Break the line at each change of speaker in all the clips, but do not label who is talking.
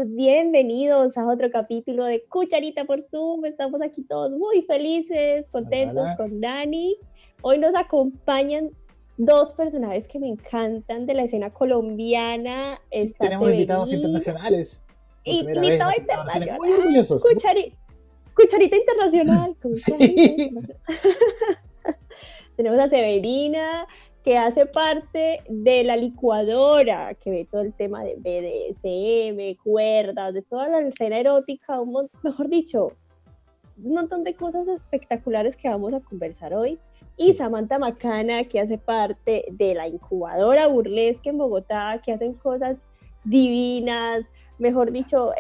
Bienvenidos a otro capítulo de Cucharita por Zoom. Estamos aquí todos muy felices, contentos. Hola. Con Dani. Hoy nos acompañan dos personajes que me encantan de la escena colombiana.
Sí, tenemos invitados internacionales.
Invitados internacionales.
Muy orgullosos.
Cucharita internacional.
Sí.
Tenemos a Severina, que hace parte de la licuadora, que ve todo el tema de BDSM, cuerdas, de toda la escena erótica, mejor dicho, un montón de cosas espectaculares que vamos a conversar hoy. Y sí. Samantha Macana, que hace parte de la incubadora burlesque en Bogotá, que hacen cosas divinas, mejor dicho,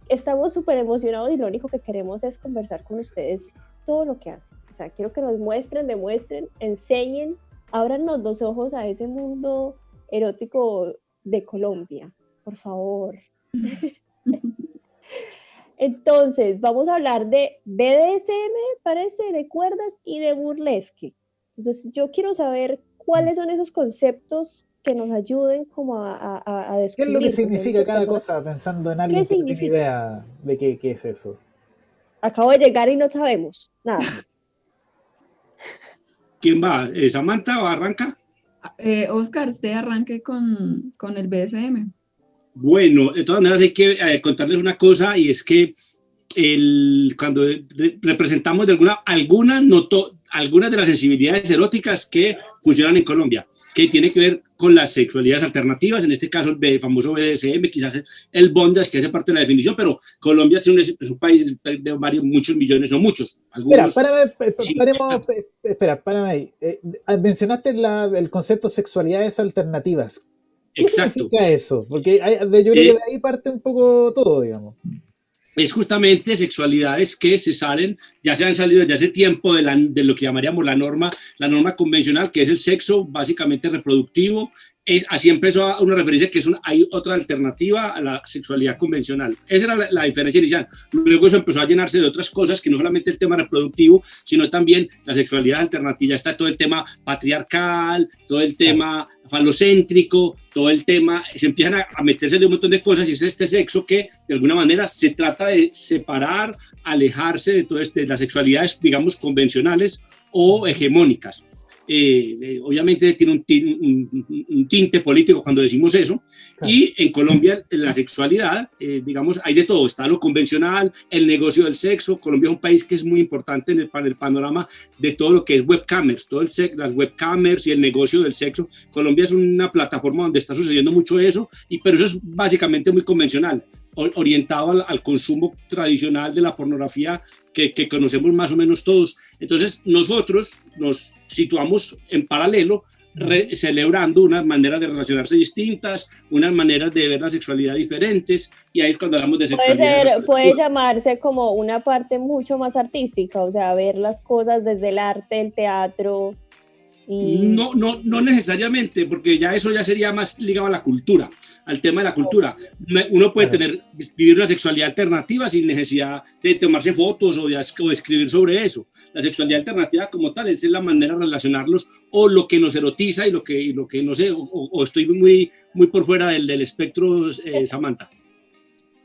estamos súper emocionados y lo único que queremos es conversar con ustedes todo lo que hacen. O sea, quiero que nos muestren, demuestren, enseñen, ábrannos los ojos a ese mundo erótico de Colombia, por favor. Entonces, vamos a hablar de BDSM, parece, de cuerdas y de burlesque. Entonces, yo quiero saber cuáles son esos conceptos que nos ayuden como a descubrir.
¿Qué es lo que significa cada cosa, pensando en alguien que no tiene idea de qué es eso?
Acabo de llegar y no sabemos nada.
¿Quién va? ¿Samantha o arranca?
Oscar, usted arranque con el BDSM.
Bueno, de todas maneras hay que contarles una cosa, y es que cuando representamos de algunas de las sensibilidades eróticas que funcionan en Colombia, que tiene que ver con las sexualidades alternativas, en este caso el famoso BDSM, quizás el bondage, que hace parte de la definición, pero Colombia es un país de muchos millones, no muchos. Algunos,
Espera, ahí. Mencionaste el concepto de sexualidades alternativas. ¿Qué significa eso? Porque yo creo que de ahí parte un poco todo, digamos.
Es justamente sexualidades que ya se han salido desde hace tiempo de lo que llamaríamos la norma convencional, que es el sexo básicamente reproductivo. Así empezó una referencia que hay otra alternativa a la sexualidad convencional. Esa era la diferencia inicial. Luego eso empezó a llenarse de otras cosas, que no solamente el tema reproductivo, sino también la sexualidad alternativa. Está todo el tema patriarcal, todo el tema falocéntrico, todo el tema, se empiezan a meterse de un montón de cosas, y es este sexo que de alguna manera se trata de separar, alejarse de las sexualidades, digamos, convencionales o hegemónicas. Obviamente tiene un tinte político cuando decimos eso, claro. Y en Colombia la sexualidad, digamos, hay de todo, está lo convencional, el negocio del sexo. Colombia es un país que es muy importante en el panorama de todo lo que es webcamers, las webcamers y el negocio del sexo. Colombia es una plataforma donde está sucediendo mucho eso, pero eso es básicamente muy convencional, orientado al consumo tradicional de la pornografía que conocemos más o menos todos. Entonces nosotros nos situamos en paralelo, celebrando unas maneras de relacionarse distintas, unas maneras de ver la sexualidad diferentes, y ahí es cuando hablamos de sexualidad.
Puede llamarse como una parte mucho más artística, o sea, ver las cosas desde el arte, el teatro.
No necesariamente, porque eso ya sería más ligado a la cultura, al tema de la cultura. Uno puede vivir una sexualidad alternativa sin necesidad de tomarse fotos o de escribir sobre eso. La sexualidad alternativa como tal es la manera de relacionarlos, o lo que nos erotiza y lo que no sé, o estoy muy por fuera del espectro, Samantha.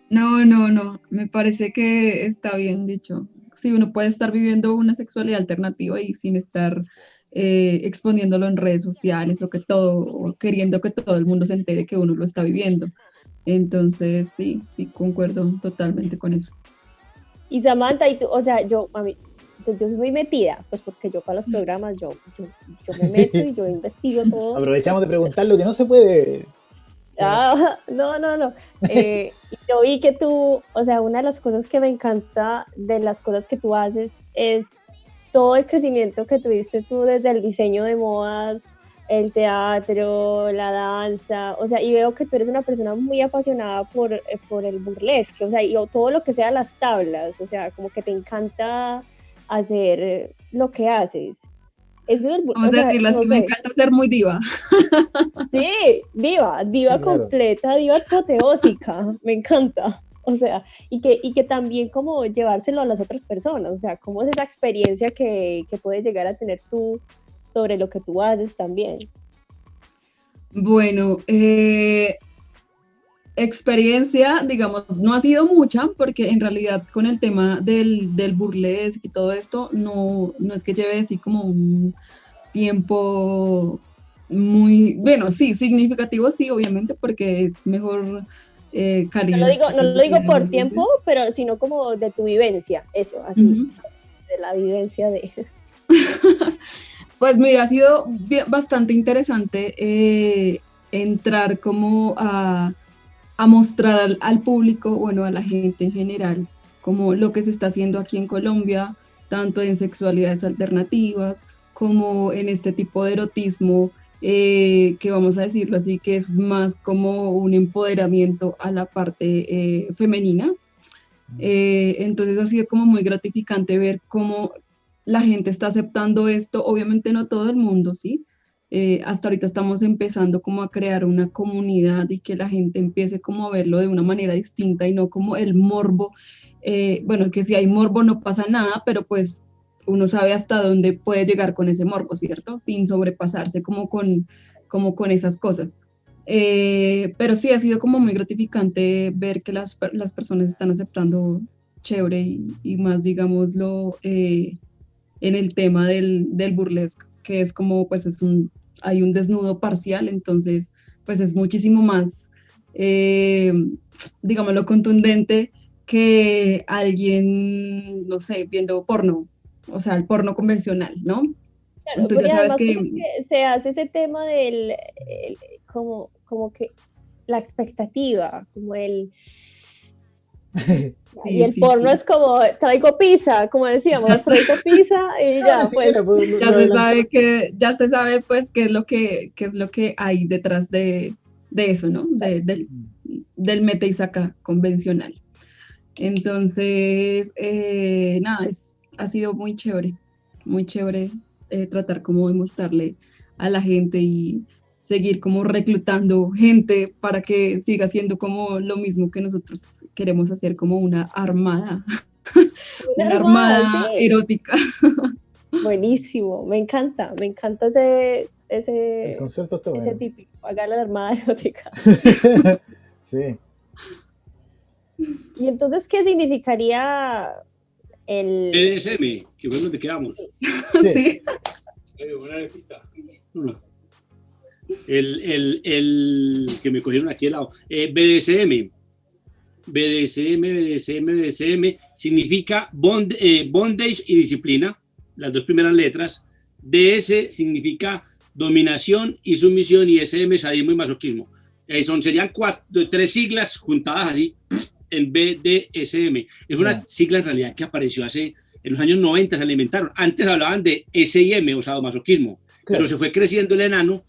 No, me parece que está bien dicho. Sí, uno puede estar viviendo una sexualidad alternativa y sin estar exponiéndolo en redes sociales o queriendo que todo el mundo se entere que uno lo está viviendo. Entonces, sí, concuerdo totalmente con eso.
Y Samantha, y tú, o sea, yo soy muy metida, pues porque yo para los programas, yo me meto y yo investigo todo.
Aprovechamos de preguntar lo que no se puede.
No. Yo vi que tú, o sea, una de las cosas que me encanta de las cosas que tú haces es todo el crecimiento que tuviste tú desde el diseño de modas, el teatro, la danza, o sea, y veo que tú eres una persona muy apasionada por el burlesque, o sea, y todo lo que sea las tablas, o sea, como que te encanta hacer lo que haces. Eso es
Vamos a decirlo así, me encanta ser muy diva.
Sí, diva sí, completa, claro. Diva apoteósica, me encanta. O sea, y que también como llevárselo a las otras personas, o sea, cómo es esa experiencia que puedes llegar a tener tú sobre lo que tú haces también.
Bueno, experiencia, digamos, no ha sido mucha, porque en realidad con el tema del burlesque y todo esto, no es que lleve así como un tiempo muy, bueno, sí, significativo, sí, obviamente, porque es mejor calidad.
No lo digo por tiempo, pero sino como de tu vivencia, eso, así, de la vivencia de...
Pues mira, ha sido bastante interesante entrar como a mostrar al público, bueno, a la gente en general, como lo que se está haciendo aquí en Colombia, tanto en sexualidades alternativas, como en este tipo de erotismo, que vamos a decirlo así, que es más como un empoderamiento a la parte femenina. Entonces ha sido como muy gratificante ver cómo la gente está aceptando esto, obviamente no todo el mundo, ¿sí? Hasta ahorita estamos empezando como a crear una comunidad y que la gente empiece como a verlo de una manera distinta y no como el morbo. Bueno, que si hay morbo no pasa nada, pero pues uno sabe hasta dónde puede llegar con ese morbo, ¿cierto? Sin sobrepasarse como con esas cosas. Pero sí, ha sido como muy gratificante ver que las personas están aceptando chévere y más, digámoslo, en el tema del burlesque, que es como, pues hay un desnudo parcial, entonces, pues es muchísimo más, digámoslo, contundente que alguien, no sé, viendo porno, o sea, el porno convencional, ¿no?
Claro, entonces, sabes que se hace ese tema del, como que la expectativa, como el... y el porno es como, traigo pizza, como decíamos, traigo pizza y ya, pues.
Ya se sabe, pues, qué es lo que hay detrás de eso, ¿no? Del mete y saca convencional. Entonces, nada, ha sido muy chévere tratar como de mostrarle a la gente y seguir como reclutando gente para que siga siendo como lo mismo que nosotros queremos hacer, como una armada, una armada sí. Erótica.
Buenísimo, me encanta ese
el concepto está bueno.
Ese típico, haga la armada erótica.
Sí.
Y entonces, ¿qué significaría el
BDSM? Que fue donde quedamos.
Sí.
El que me cogieron aquí al lado. BDSM significa bondage y disciplina, las dos primeras letras. DS significa dominación y sumisión, y SM, sadismo y masoquismo. Serían tres siglas juntadas así en BDSM. Es una sigla en realidad que apareció en los años 90, se alimentaron. Antes hablaban de SIM, o sadomasoquismo. Pero se fue creciendo el enano,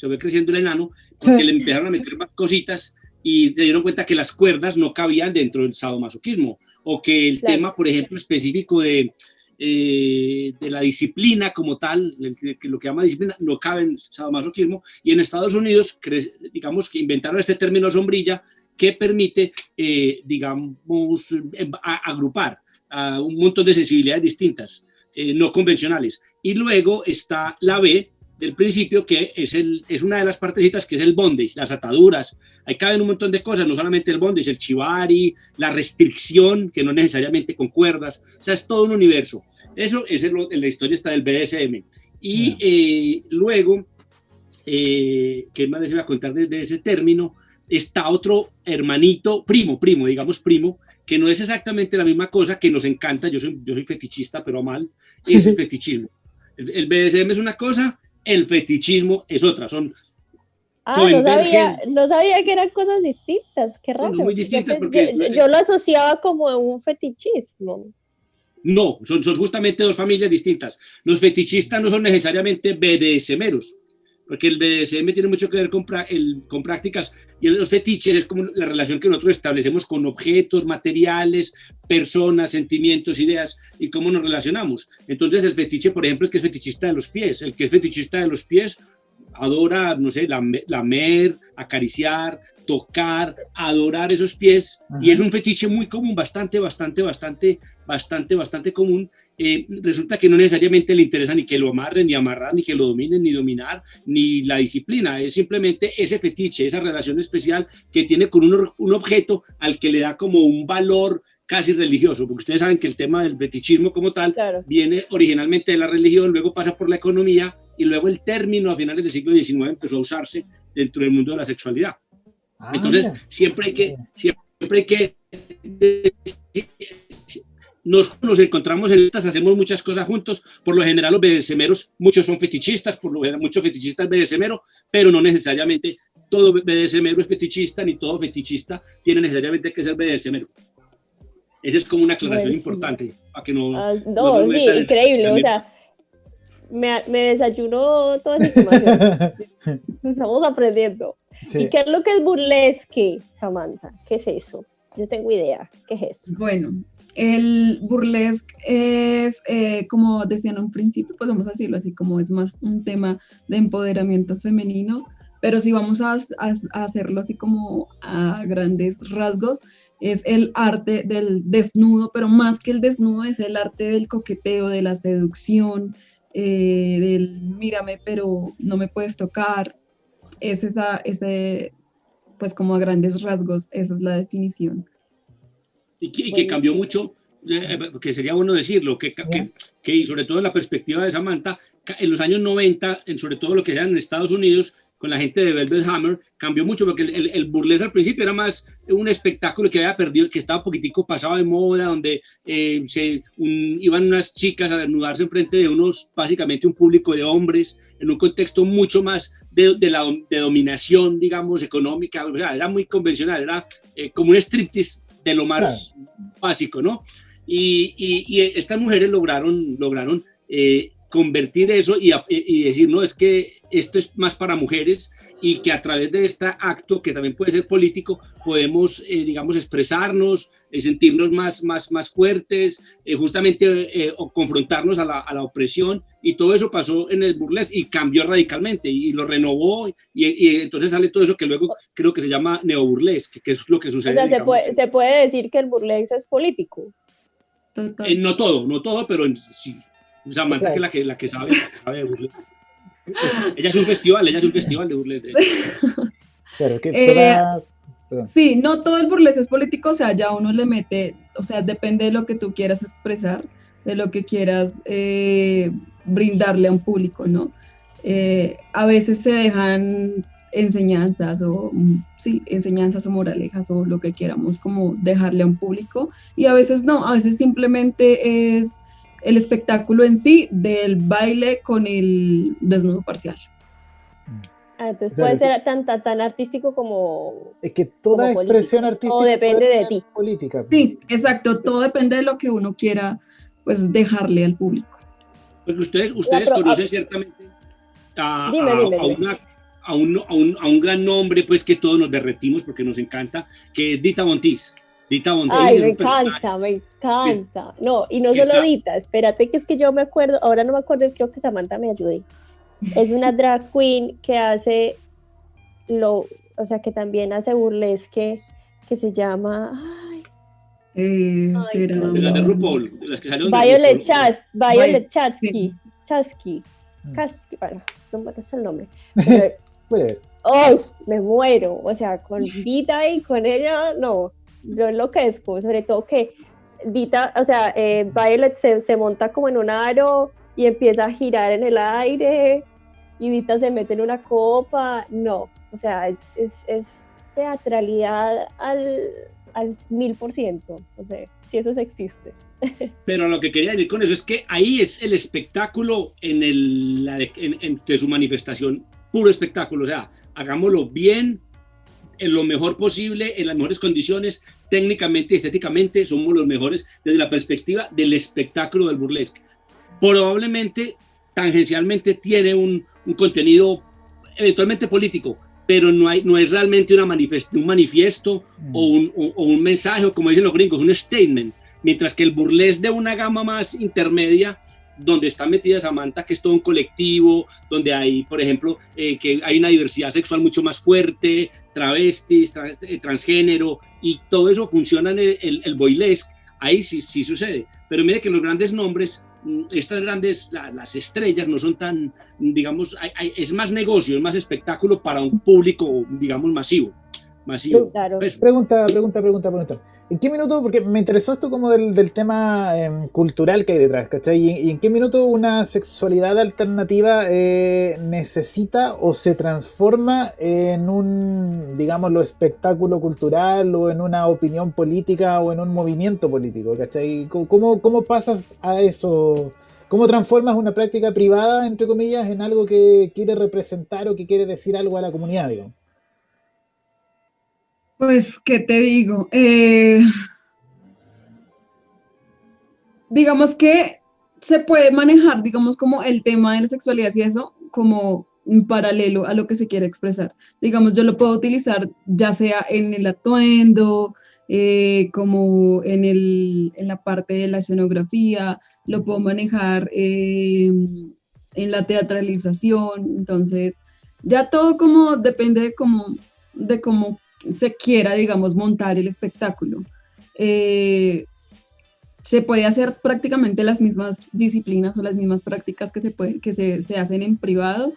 porque le empezaron a meter más cositas y se dieron cuenta que las cuerdas no cabían dentro del sadomasoquismo, o que el tema, por ejemplo, específico de la disciplina como tal, lo que llama disciplina, no cabe en sadomasoquismo. Y en Estados Unidos, digamos que inventaron este término sombrilla que permite, digamos, agrupar a un montón de sensibilidades distintas, no convencionales. Y luego está la B del principio, que es una de las partecitas, que es el bondage, las ataduras. Ahí caben un montón de cosas, no solamente el bondage, el chivari, la restricción, que no necesariamente con cuerdas, o sea, es todo un universo. Eso es la historia está del BDSM. Y luego, ¿qué más les voy a contar desde ese término? Está otro hermanito, primo, digamos primo, que no es exactamente la misma cosa, que nos encanta. Yo soy fetichista, pero mal, es el fetichismo. El BDSM es una cosa, el fetichismo es otra.
No sabía que eran cosas distintas, qué raro.
Son muy distintas porque
yo lo asociaba como un fetichismo.
No, son justamente dos familias distintas. Los fetichistas no son necesariamente BDSMeros, porque el BDSM tiene mucho que ver con prácticas, y los fetiches es como la relación que nosotros establecemos con objetos, materiales, personas, sentimientos, ideas, y cómo nos relacionamos. Entonces el fetiche, por ejemplo, el que es fetichista de los pies, el que es fetichista de los pies adora, no sé, lamer, acariciar, tocar, adorar esos pies. Ajá. Y es un fetiche muy común, bastante común. Resulta que no necesariamente le interesa ni que lo amarren, ni amarrar, ni que lo dominen, ni dominar, ni la disciplina. Es simplemente ese fetiche, esa relación especial que tiene con un objeto al que le da como un valor casi religioso, porque ustedes saben que el tema del fetichismo como tal viene originalmente de la religión, luego pasa por la economía, y luego el término a finales del siglo XIX empezó a usarse dentro del mundo de la sexualidad. Entonces, siempre hay que nos encontramos en estas, hacemos muchas cosas juntos. Por lo general los BDSMeros, muchos son fetichistas, por lo general muchos fetichistas BDSMero, pero no necesariamente todo BDSMero es fetichista, ni todo fetichista tiene necesariamente que ser BDSMero. Esa es como una aclaración importante, para que
sí, increíble, o sea, me desayunó toda esa información. Estamos aprendiendo. Sí. ¿Y qué es lo que es burlesque, Samantha? ¿Qué es eso? Yo tengo idea. ¿Qué es eso?
Bueno, el burlesque es, como decían en un principio, pues vamos a decirlo así, como es más un tema de empoderamiento femenino, pero si vamos a hacerlo así como a grandes rasgos, es el arte del desnudo, pero más que el desnudo es el arte del coqueteo, de la seducción, del mírame pero no me puedes tocar. Es ese, pues como a grandes rasgos, esa es la definición.
Y que cambió mucho, que sería bueno decirlo, que sobre todo en la perspectiva de Samantha, en los años 90, sobre todo lo que era en Estados Unidos, con la gente de Velvet Hammer, cambió mucho, porque el burlesque al principio era más un espectáculo que había perdido, que estaba un poquitico pasado de moda, donde iban unas chicas a desnudarse enfrente de básicamente un público de hombres, en un contexto mucho más de dominación, digamos, económica. O sea, era muy convencional, era como un striptease de lo más básico, ¿no? Y estas mujeres lograron convertir eso y decir, no, es que esto es más para mujeres, y que a través de este acto, que también puede ser político, podemos, digamos, expresarnos, sentirnos más fuertes, justamente o confrontarnos a la opresión, y todo eso pasó en el burlesque y cambió radicalmente y lo renovó, y entonces sale todo eso que luego creo que se llama neoburlesque, que es lo que sucede.
O sea, se puede decir que el burlesque es político.
No todo, pero sí. Samantha, o sea, que la que sabe de burlesque. Ella es un festival de burlesque.
Pero que
sí, no todo el burlesque es político, o sea, ya uno le mete, o sea, depende de lo que tú quieras expresar, de lo que quieras brindarle a un público, ¿no? A veces se dejan enseñanzas o moralejas o lo que queramos como dejarle a un público, y a veces no, a veces simplemente es el espectáculo en sí del baile con el desnudo parcial.
Entonces puede ser tan artístico como...
Es que toda expresión artística
o depende de ti.
Política.
Sí, exacto, todo depende de lo que uno quiera, pues, dejarle al público.
Pues ustedes conocen ciertamente a un gran nombre, pues, que todos nos derretimos porque nos encanta, que es Dita Von Teese.
Ay, me encanta. No, y no solo Dita, espérate, que es que yo me acuerdo, ahora no me acuerdo, creo que Samantha me ayude. Es una drag queen que hace que también hace burlesque, que se llama...
de las de RuPaul, de las que salieron
Violet Chachki. Bueno, no es el nombre. ¡Ay! Me muero. O sea, con Dita y con ella, no. Yo enloquezco, sobre todo que Dita, o sea, Violet se monta como en un aro y empieza a girar en el aire, y Dita se mete en una copa. No, o sea, es teatralidad al 1000%, o sea, si eso existe.
Pero lo que quería decir con eso es que ahí es el espectáculo de su manifestación, puro espectáculo, o sea, hagámoslo bien, en lo mejor posible, en las mejores condiciones, técnicamente y estéticamente, somos los mejores desde la perspectiva del espectáculo del burlesque. Probablemente, tangencialmente, tiene un contenido eventualmente político, pero no es realmente un manifiesto o un mensaje, o como dicen los gringos, un statement. Mientras que el burlesque de una gama más intermedia, donde está metida Samantha, que es todo un colectivo, donde hay, por ejemplo, que hay una diversidad sexual mucho más fuerte, travestis, transgénero, y todo eso funciona en el burlesque, ahí sí sucede. Pero mire que los grandes nombres, estas grandes, las estrellas no son tan, digamos, es más negocio, es más espectáculo para un público, digamos, masivo.
Claro.
Pues, pregunta. ¿En qué minuto, porque me interesó esto como del tema cultural que hay detrás, ¿cachai? ¿Y en qué minuto una sexualidad alternativa necesita o se transforma en un, digámoslo, espectáculo cultural o en una opinión política o en un movimiento político, ¿cachai? ¿Cómo pasas a eso? ¿Cómo transformas una práctica privada, entre comillas, en algo que quiere representar o que quiere decir algo a la comunidad, digamos?
Pues, ¿qué te digo? Digamos que se puede manejar, digamos, como el tema de la sexualidad y eso, como en paralelo a lo que se quiere expresar. Digamos, yo lo puedo utilizar ya sea en el atuendo, como en la parte de la escenografía, lo puedo manejar en la teatralización. Entonces, ya todo como depende de cómo se quiera, digamos, montar el espectáculo. Se puede hacer prácticamente las mismas disciplinas o las mismas prácticas que se hacen en privado,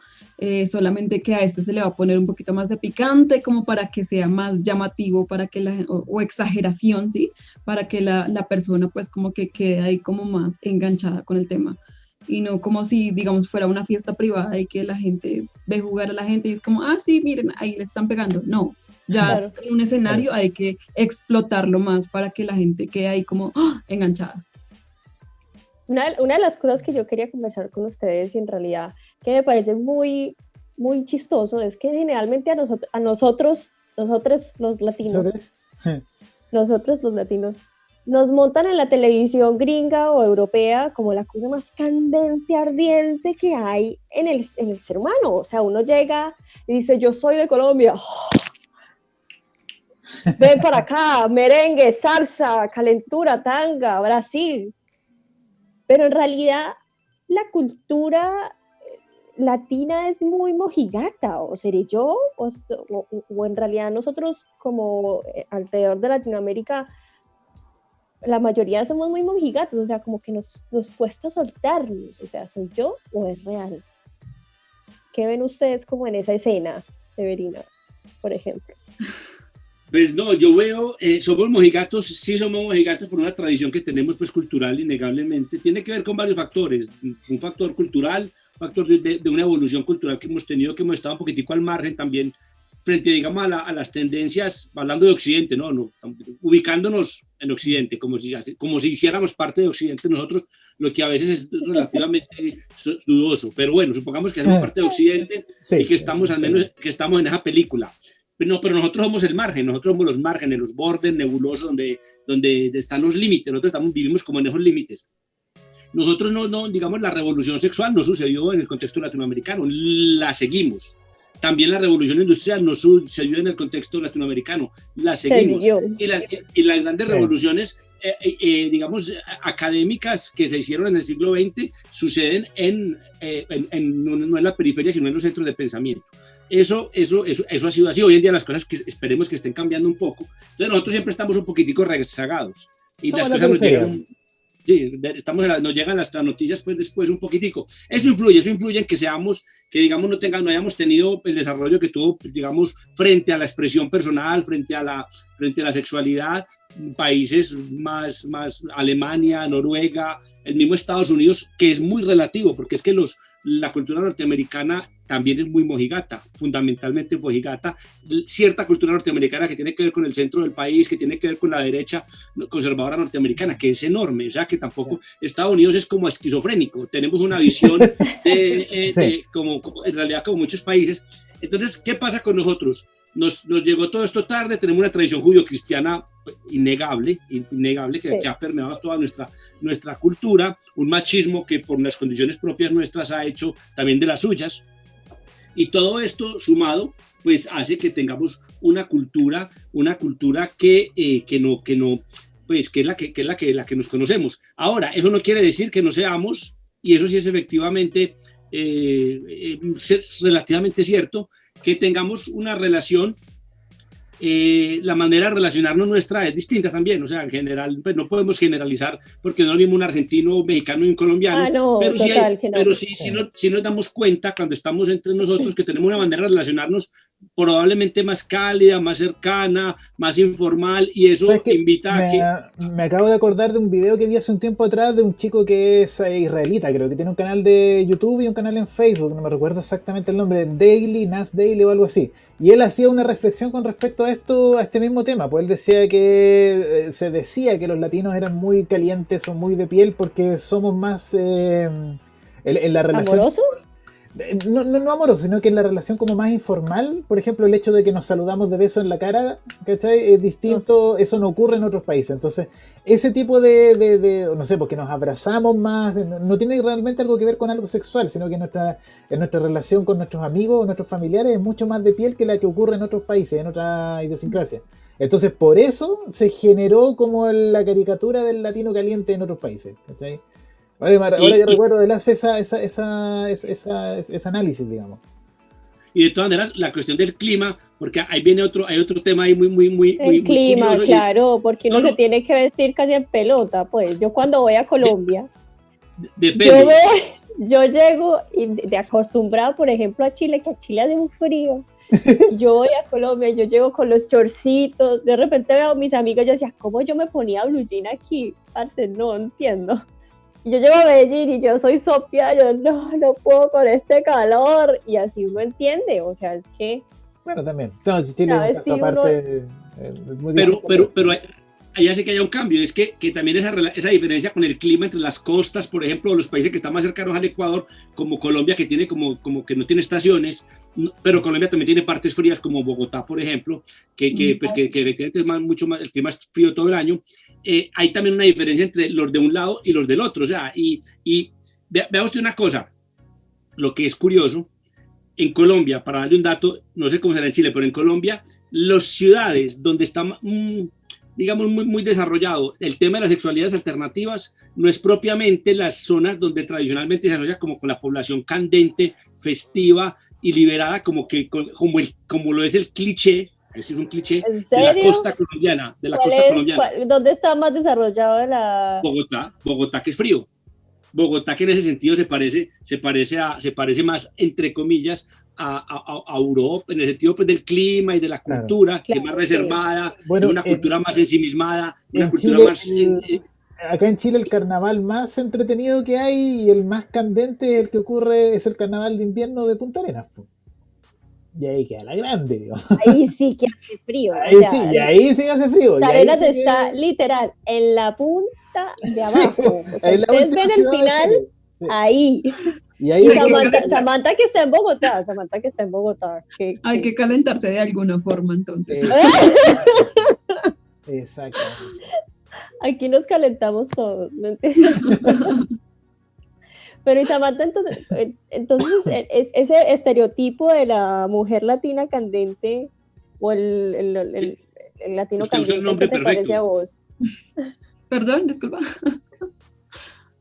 solamente que a este se le va a poner un poquito más de picante, como para que sea más llamativo, para que o exageración, ¿sí? Para que la persona pues como que quede ahí como más enganchada con el tema. Y no como si, digamos, fuera una fiesta privada y que la gente ve jugar a la gente y es como, ah, sí, miren, ahí le están pegando. No, ya claro. En un escenario hay que explotarlo más para que la gente quede ahí como enganchada.
Una de las cosas que yo quería conversar con ustedes y en realidad que me parece muy, muy chistoso es que generalmente a nosotros los latinos, nos montan en la televisión gringa o europea como la cosa más candente, ardiente que hay en el ser humano. O sea, uno llega y dice, yo soy de Colombia. Ven para acá, merengue, salsa, calentura, tanga, Brasil. Pero en realidad la cultura latina es muy mojigata, o seré yo, o en realidad nosotros como alrededor de Latinoamérica, la mayoría somos muy mojigatos, o sea, como que nos cuesta soltarnos, o sea, ¿soy yo o es real? ¿Qué ven ustedes como en esa escena, Severina, por ejemplo?
Pues no, yo veo, somos mojigatos, sí somos mojigatos por una tradición que tenemos pues cultural innegablemente, tiene que ver con varios factores, un factor cultural, un factor de una evolución cultural que hemos tenido, que hemos estado un poquitico al margen también, frente, digamos, a las tendencias, hablando de Occidente, no, ubicándonos en Occidente, como si hiciéramos parte de Occidente nosotros, lo que a veces es relativamente dudoso, pero bueno, supongamos que hacemos parte de Occidente sí, y que estamos al menos que estamos en esa película. No, pero nosotros somos el margen, nosotros somos los márgenes, los bordes nebulosos donde están los límites, nosotros vivimos como en esos límites. Nosotros no, digamos, la revolución sexual no sucedió en el contexto latinoamericano, la seguimos. También la revolución industrial no sucedió en el contexto latinoamericano, la seguimos. Y las grandes revoluciones, digamos, académicas que se hicieron en el siglo XX suceden no en la periferia, sino en los centros de pensamiento. Eso ha sido así. Hoy en día las cosas que esperemos que estén cambiando un poco. Entonces nosotros siempre estamos un poquito rezagados. Y las cosas nos llegan... Sí, nos llegan las noticias pues después un poquitico. Eso influye en que digamos no hayamos tenido el desarrollo que tuvo, digamos, frente a la expresión personal, frente a la sexualidad, países más Alemania, Noruega, el mismo Estados Unidos, que es muy relativo, porque es que la cultura norteamericana también es muy mojigata, fundamentalmente mojigata, cierta cultura norteamericana que tiene que ver con el centro del país, que tiene que ver con la derecha conservadora norteamericana, que es enorme, o sea que tampoco Estados Unidos es como esquizofrénico, tenemos una visión como en realidad como muchos países. Entonces, ¿qué pasa con nosotros? Nos llegó todo esto tarde, tenemos una tradición judío-cristiana innegable que ha permeado toda nuestra cultura, un machismo que por las condiciones propias nuestras ha hecho también de las suyas, y todo esto sumado pues hace que tengamos una cultura que no pues que es la que nos conocemos. Ahora, eso no quiere decir que no seamos, y eso sí es efectivamente relativamente cierto, que tengamos una relación, la manera de relacionarnos nuestra es distinta también, o sea, en general, pues no podemos generalizar, porque no es lo mismo un argentino, un mexicano y un colombiano,
no,
pero,
total,
sí nos damos cuenta cuando estamos entre nosotros que tenemos una manera de relacionarnos probablemente más cálida, más cercana, más informal, y eso invita a que...
Me acabo de acordar de un video que vi hace un tiempo atrás de un chico que es israelita, creo que tiene un canal de YouTube y un canal en Facebook, no me recuerdo exactamente el nombre, Nas Daily o algo así, y él hacía una reflexión con respecto a este mismo tema, pues él decía que se decía que los latinos eran muy calientes o muy de piel porque somos más en la relación...
¿Amorosos?
No amoroso, sino que en la relación como más informal, por ejemplo, el hecho de que nos saludamos de beso en la cara, ¿cachai? Es distinto, eso no ocurre en otros países. Entonces, ese tipo no sé, porque nos abrazamos más, no tiene realmente algo que ver con algo sexual, sino que en nuestra relación con nuestros amigos, nuestros familiares, es mucho más de piel que la que ocurre en otros países, en otra idiosincrasia. Entonces, por eso se generó como la caricatura del latino caliente en otros países, ¿cachai? Vale, ahora que recuerdo, él hace ese análisis, digamos.
Y de todas maneras, la cuestión del clima, porque ahí viene hay otro tema ahí muy
el clima,
curioso,
claro, porque uno se tiene que vestir casi en pelota, pues. Yo cuando voy a Colombia,
depende.
Yo llego de acostumbrado, por ejemplo, a Chile, que a Chile hace un frío. Yo voy a Colombia, yo llego con los chorcitos, de repente veo a mis amigas, yo decía, ¿cómo yo me ponía blue jean aquí? Parce, no entiendo. Yo llego a Medellín y yo soy sopia, yo no puedo con este calor, y así uno entiende, o sea, es que...
Bueno, también. Entonces, Chile es un caso aparte...
Muy pero ahí hace que haya un cambio, es que también esa diferencia con el clima entre las costas, por ejemplo, los países que están más cercanos al Ecuador, como Colombia, que tiene como que no tiene estaciones, pero Colombia también tiene partes frías, como Bogotá, por ejemplo, que es mucho más, el clima es frío todo el año. Hay también una diferencia entre los de un lado y los del otro, o sea, vea usted una cosa, lo que es curioso, en Colombia, para darle un dato, no sé cómo será en Chile, pero en Colombia, las ciudades donde está, digamos, muy desarrollado el tema de las sexualidades alternativas, no es propiamente las zonas donde tradicionalmente se asocia como con la población candente, festiva y liberada, como lo es el cliché. Ese es un cliché de la costa colombiana.
¿Dónde está más desarrollado
Bogotá, que es frío. Bogotá, que en ese sentido se parece más, entre comillas, a Europa, en el sentido pues, del clima y de la cultura, que es más reservada, bueno, una cultura más ensimismada, una cultura
Chile,
más...
acá en Chile el carnaval más entretenido que hay y el más candente es el que ocurre, es el carnaval de invierno de Punta Arenas. Y ahí queda la grande, digamos.
Ahí sí que hace frío.
Ahí sí hace frío.
Punta Arenas está literal en la punta de abajo. Sí, o sea, ustedes ven el final, sí. Ahí.
Y ahí
Samantha que está en Bogotá.
Hay que calentarse de alguna forma, entonces.
Exacto.
Aquí nos calentamos todos, ¿no entiendes? Pero y Samantha, entonces ese estereotipo de la mujer latina candente o el latino candente, ¿qué te parece a vos?
Perdón, disculpa.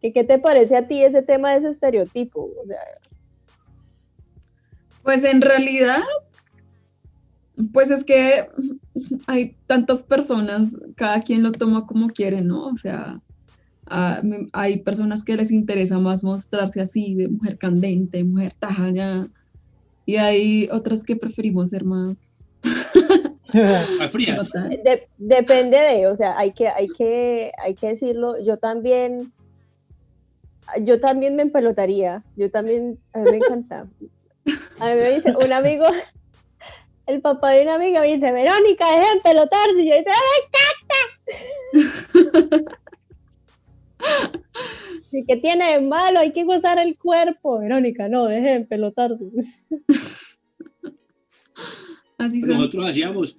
¿Qué te parece a ti ese tema de ese estereotipo? O sea,
pues en realidad, pues es que hay tantas personas, cada quien lo toma como quiere, ¿no? O sea, hay personas que les interesa más mostrarse así, de mujer candente, mujer tajaña, y hay otras que preferimos ser más
Más frías.
Depende de, o sea, hay que decirlo, yo también me empelotaría, a mí me encanta. A mí me dice un amigo, el papá de una amiga me dice, Verónica, deja de empelotarse, y yo dice, ¡ay, canta! ¿Y qué tiene de malo? Hay que gozar el cuerpo. Verónica, no, deje de empelotarse.
Así
Nosotros hacíamos,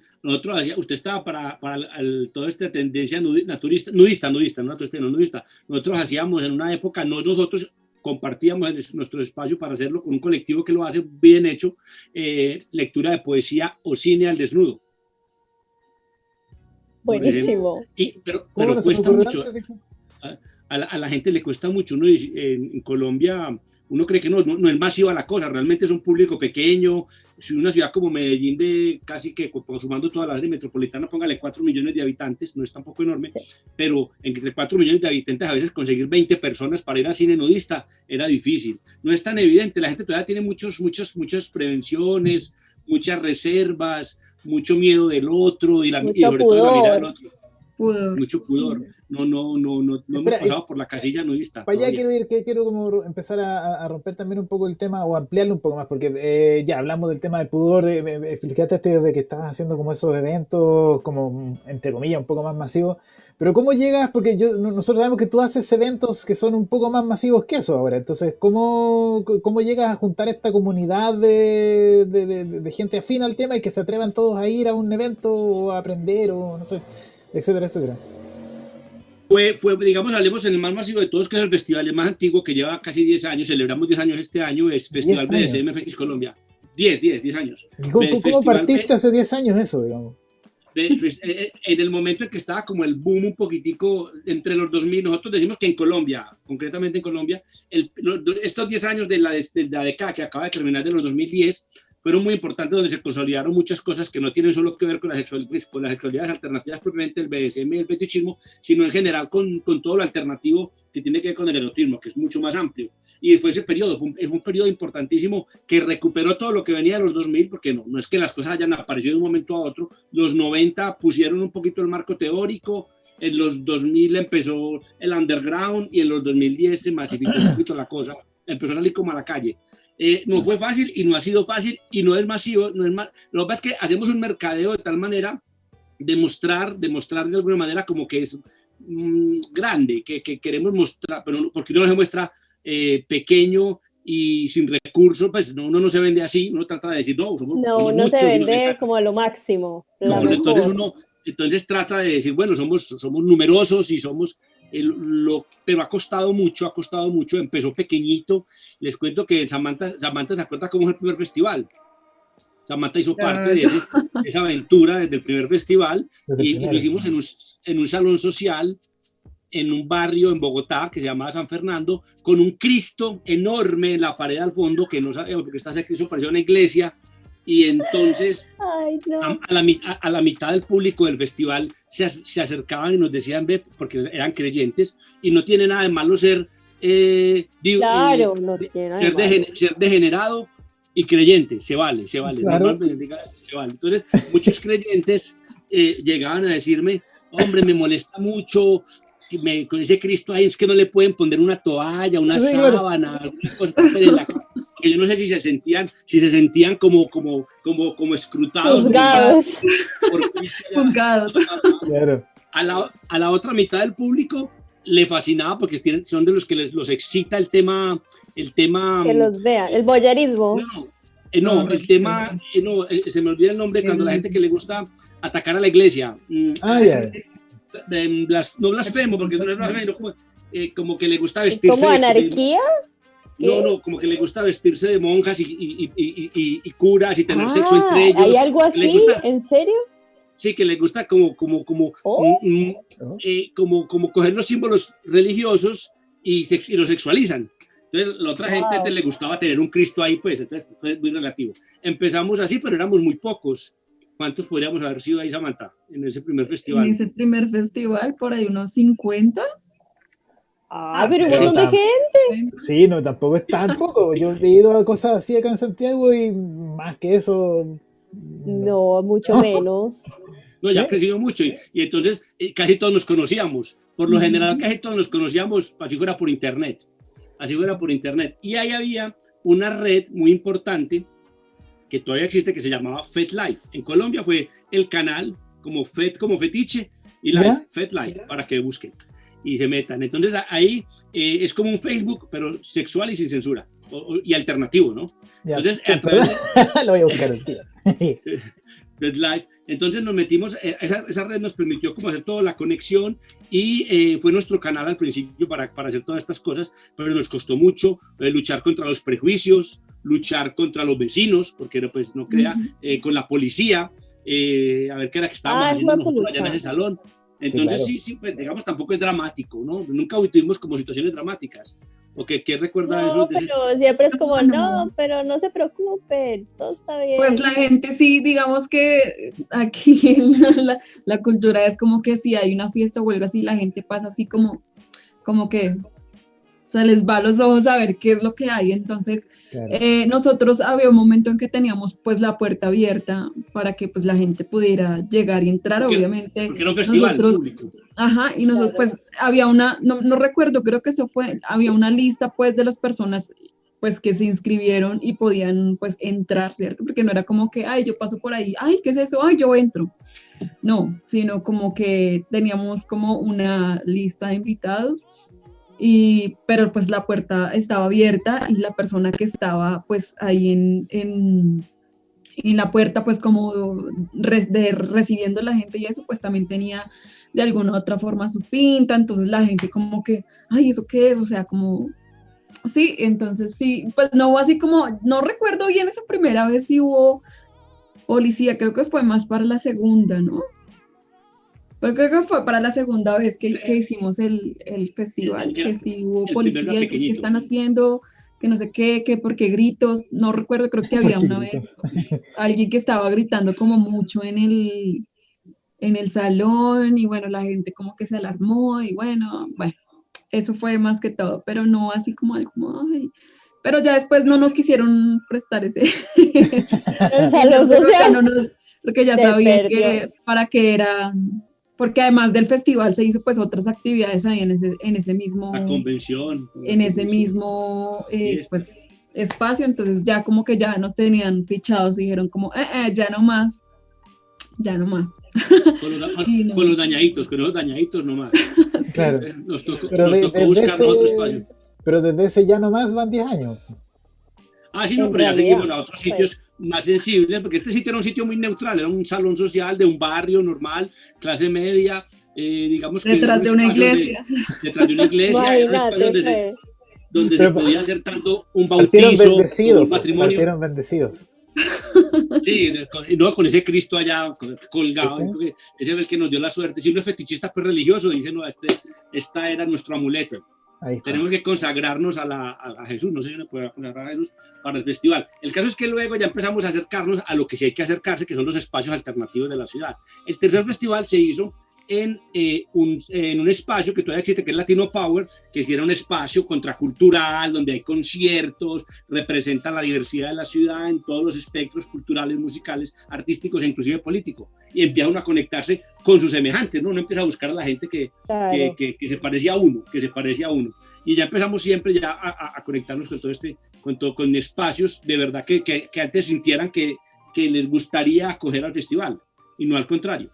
usted estaba para toda esta tendencia nudista, no nudista. Nosotros hacíamos en una época, no nosotros compartíamos nuestro espacio para hacerlo con un colectivo que lo hace bien hecho, lectura de poesía o cine al desnudo.
Buenísimo.
Pero cuesta mucho. A la gente le cuesta mucho. Uno en Colombia, uno cree que no es masiva la cosa, realmente es un público pequeño. Si una ciudad como Medellín, de casi que sumando toda la área metropolitana, póngale 4 millones de habitantes, no es tampoco enorme, pero entre 4 millones de habitantes a veces conseguir 20 personas para ir a cine nudista era difícil. No es tan evidente, la gente todavía tiene muchas prevenciones, muchas reservas, mucho miedo del otro y sobre todo la mirada del otro. Mucho pudor. No hemos pasado por la casilla nudista.
Para allá quiero como empezar a romper también un poco el tema o ampliarlo un poco más, porque ya hablamos del tema del pudor, explicaste de que estabas haciendo como esos eventos, como entre comillas, un poco más masivos, pero ¿cómo llegas? Porque nosotros sabemos que tú haces eventos que son un poco más masivos que eso ahora, entonces, ¿cómo llegas a juntar esta comunidad de gente afín al tema y que se atrevan todos a ir a un evento o a aprender o no sé, etcétera, etcétera?
Fue, digamos, hablemos en el más masivo de todos, que es el festival más antiguo, que lleva casi 10 años, celebramos 10 años este año, es Festival BDSM FX Colombia. 10 años.
¿Cómo partiste hace 10 años eso, digamos?
En el momento en que estaba como el boom un poquitico entre los 2000, nosotros decimos que en Colombia, concretamente en Colombia, estos 10 años de la década que acaba de terminar, de los 2010, fueron muy importantes, donde se consolidaron muchas cosas que no tienen solo que ver con las sexualidades alternativas propiamente del BDSM y el fetichismo, sino en general con todo lo alternativo que tiene que ver con el erotismo, que es mucho más amplio. Y fue ese periodo, es un periodo importantísimo que recuperó todo lo que venía de los 2000, porque no es que las cosas hayan aparecido de un momento a otro. Los 90 pusieron un poquito el marco teórico, en los 2000 empezó el underground y en los 2010 se masificó un poquito la cosa, empezó a salir como a la calle. No fue fácil y no ha sido fácil y no es masivo, lo que pasa es que hacemos un mercadeo de tal manera de mostrar de alguna manera como que es grande, que queremos mostrar, pero porque uno no se muestra pequeño y sin recursos, pues uno no se vende así, uno trata de decir, somos muchos,
se vende como a lo máximo.
Entonces trata de decir, bueno, somos numerosos y somos... pero ha costado mucho, empezó pequeñito. Les cuento que Samantha se acuerda cómo es el primer festival. Samantha hizo parte de esa aventura desde el primer festival y lo hicimos en un salón social en un barrio en Bogotá que se llamaba San Fernando, con un Cristo enorme en la pared al fondo, que no sabemos porque ese Cristo parecía una iglesia. Y entonces a la mitad del público del festival se acercaban y nos decían, porque eran creyentes, y no tiene nada de malo ser degenerado y creyente, se vale.
Claro.
Se vale. Entonces muchos creyentes llegaban a decirme, hombre, me molesta mucho con ese Cristo ahí, es que no le pueden poner una toalla, una sábana, alguna cosa en la cara. Yo no sé si se sentían como escrutados,
juzgados.
Claro.
A la otra mitad del público le fascinaba porque son de los que los excita el tema
que los vean, el boyerismo.
El tema, se me olvida el nombre cuando la gente que le gusta atacar a la iglesia. No blasfemo, porque no es blasfemo, como que le gusta vestirse.
¿Como anarquía?
Como que le gusta vestirse de monjas y curas y tener sexo entre ellos.
¿Hay algo así? ¿En serio?
Sí, que le gusta como coger los símbolos religiosos y los sexualizan. Entonces, la otra gente le gustaba tener un Cristo ahí, pues, entonces fue muy relativo. Empezamos así, pero éramos muy pocos. ¿Cuántos podríamos haber sido ahí, Samantha, en ese primer festival?
En ese primer festival, por ahí unos 50.
Pero un montón de gente.
Sí, no, tampoco es tan poco. Yo he ido a cosas así acá en Santiago y más que eso,
No, mucho menos.
No, ya ha crecido mucho y entonces casi todos nos conocíamos. Por lo general, casi todos nos conocíamos, así fuera por internet. Así fuera por internet. Y ahí había una red muy importante que todavía existe que se llamaba FetLife. En Colombia fue el canal como Fet, como fetiche, y Life, FetLife, para que busquen y se metan. Entonces ahí es como un Facebook, pero sexual y sin censura. Y alternativo, ¿no?
Ya,
entonces,
lo voy a buscar el tío.
FetLife. Entonces nos metimos, esa red nos permitió como hacer toda la conexión y fue nuestro canal al principio para hacer todas estas cosas, pero nos costó mucho luchar contra los prejuicios, luchar contra los vecinos, porque pues no crea, con la policía, a ver qué era que estábamos haciendo nosotros allá en ese salón. Entonces sí, pues digamos, tampoco es dramático, ¿no? Nunca tuvimos como situaciones dramáticas. ¿O qué recuerda eso?
Pero siempre es como, no, pero no se preocupen, todo está bien.
Pues la gente sí, digamos que aquí la cultura es como que si hay una fiesta o algo así, la gente pasa así como que se les va a los ojos a ver qué es lo que hay. Entonces, claro. Nosotros había un momento en que teníamos pues la puerta abierta para que pues la gente pudiera llegar y entrar, obviamente.
Porque era un festival público.
Ajá, y nosotros pues había una, no recuerdo, creo que eso fue, había una lista pues de las personas pues que se inscribieron y podían pues entrar, ¿cierto? Porque no era como que, ay, yo paso por ahí, ay, ¿qué es eso? Ay, yo entro. No, sino como que teníamos como una lista de invitados, pero pues la puerta estaba abierta y la persona que estaba pues ahí en la puerta pues como recibiendo a la gente y eso pues también tenía de alguna u otra forma su pinta, entonces la gente como que, ay, ¿eso qué es? O sea, como, sí, entonces sí, pues no hubo así como, no recuerdo bien esa primera vez si hubo policía, creo que fue más para la segunda, ¿no? Pero creo que fue para la segunda vez que hicimos el festival, que sí hubo policía, que están haciendo, que no sé qué, que porque gritos, no recuerdo, creo que había una vez alguien que estaba gritando como mucho en el salón y bueno, la gente como que se alarmó y bueno, eso fue más que todo, pero no así como algo como, ay, pero ya después no nos quisieron prestar ese
el salón social,
porque ya sabían que para qué era, porque además del festival se hizo pues otras actividades ahí en ese mismo,
la convención,
en ese mismo pues espacio, entonces ya como que ya nos tenían fichados y dijeron como, ya no más.
Con los dañaditos, nomás.
Claro.
Nos tocó buscar otro espacio.
Pero desde ese ya no más van 10 años.
Ah, sí, no, pero ya seguimos a otros sitios más sensibles, porque este sitio era un sitio muy neutral, era un salón social de un barrio normal, clase media, digamos que...
Detrás de una iglesia.
Detrás de una iglesia, era un espacio donde se podía hacer tanto un bautizo, un matrimonio.
Partieron bendecidos.
Sí, con ese Cristo allá colgado, ese es el que nos dio la suerte. Si uno es fetichista pues religioso, dice, no, esta era nuestro amuleto. Tenemos que consagrarnos a Jesús, no sé si uno puede consagrar a Jesús para el festival. El caso es que luego ya empezamos a acercarnos a lo que sí hay que acercarse, que son los espacios alternativos de la ciudad. El tercer festival se hizo en un espacio que todavía existe, que es Latino Power, que sí era un espacio contracultural, donde hay conciertos, representa la diversidad de la ciudad en todos los espectros culturales, musicales, artísticos e inclusive políticos, y empieza uno a conectarse con sus semejantes, ¿no? Uno empieza a buscar a la gente que se parecía a uno, y ya empezamos siempre ya a conectarnos con todo con espacios de verdad que antes sintieran que les gustaría acoger al festival, y no al contrario.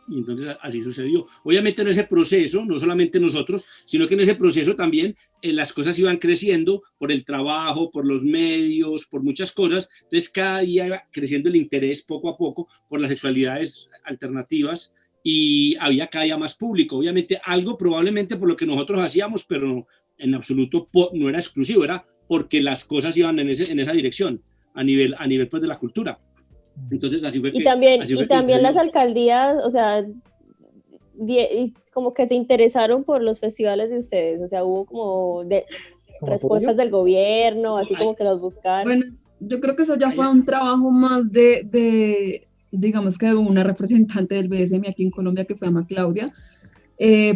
Y entonces así sucedió. Obviamente en ese proceso, no solamente nosotros, sino que en ese proceso también las cosas iban creciendo por el trabajo, por los medios, por muchas cosas. Entonces cada día iba creciendo el interés poco a poco por las sexualidades alternativas y había cada día más público. Obviamente algo probablemente por lo que nosotros hacíamos, pero en absoluto no era exclusivo, era porque las cosas iban en esa dirección, a nivel pues, de la cultura. Entonces así fue que...
Y también las alcaldías, o sea, como que se interesaron por los festivales de ustedes, o sea, hubo como respuestas del gobierno, así como que los buscaron.
Bueno, yo creo que eso ya fue un trabajo más de digamos que de una representante del BDSM aquí en Colombia, que fue Ana Claudia,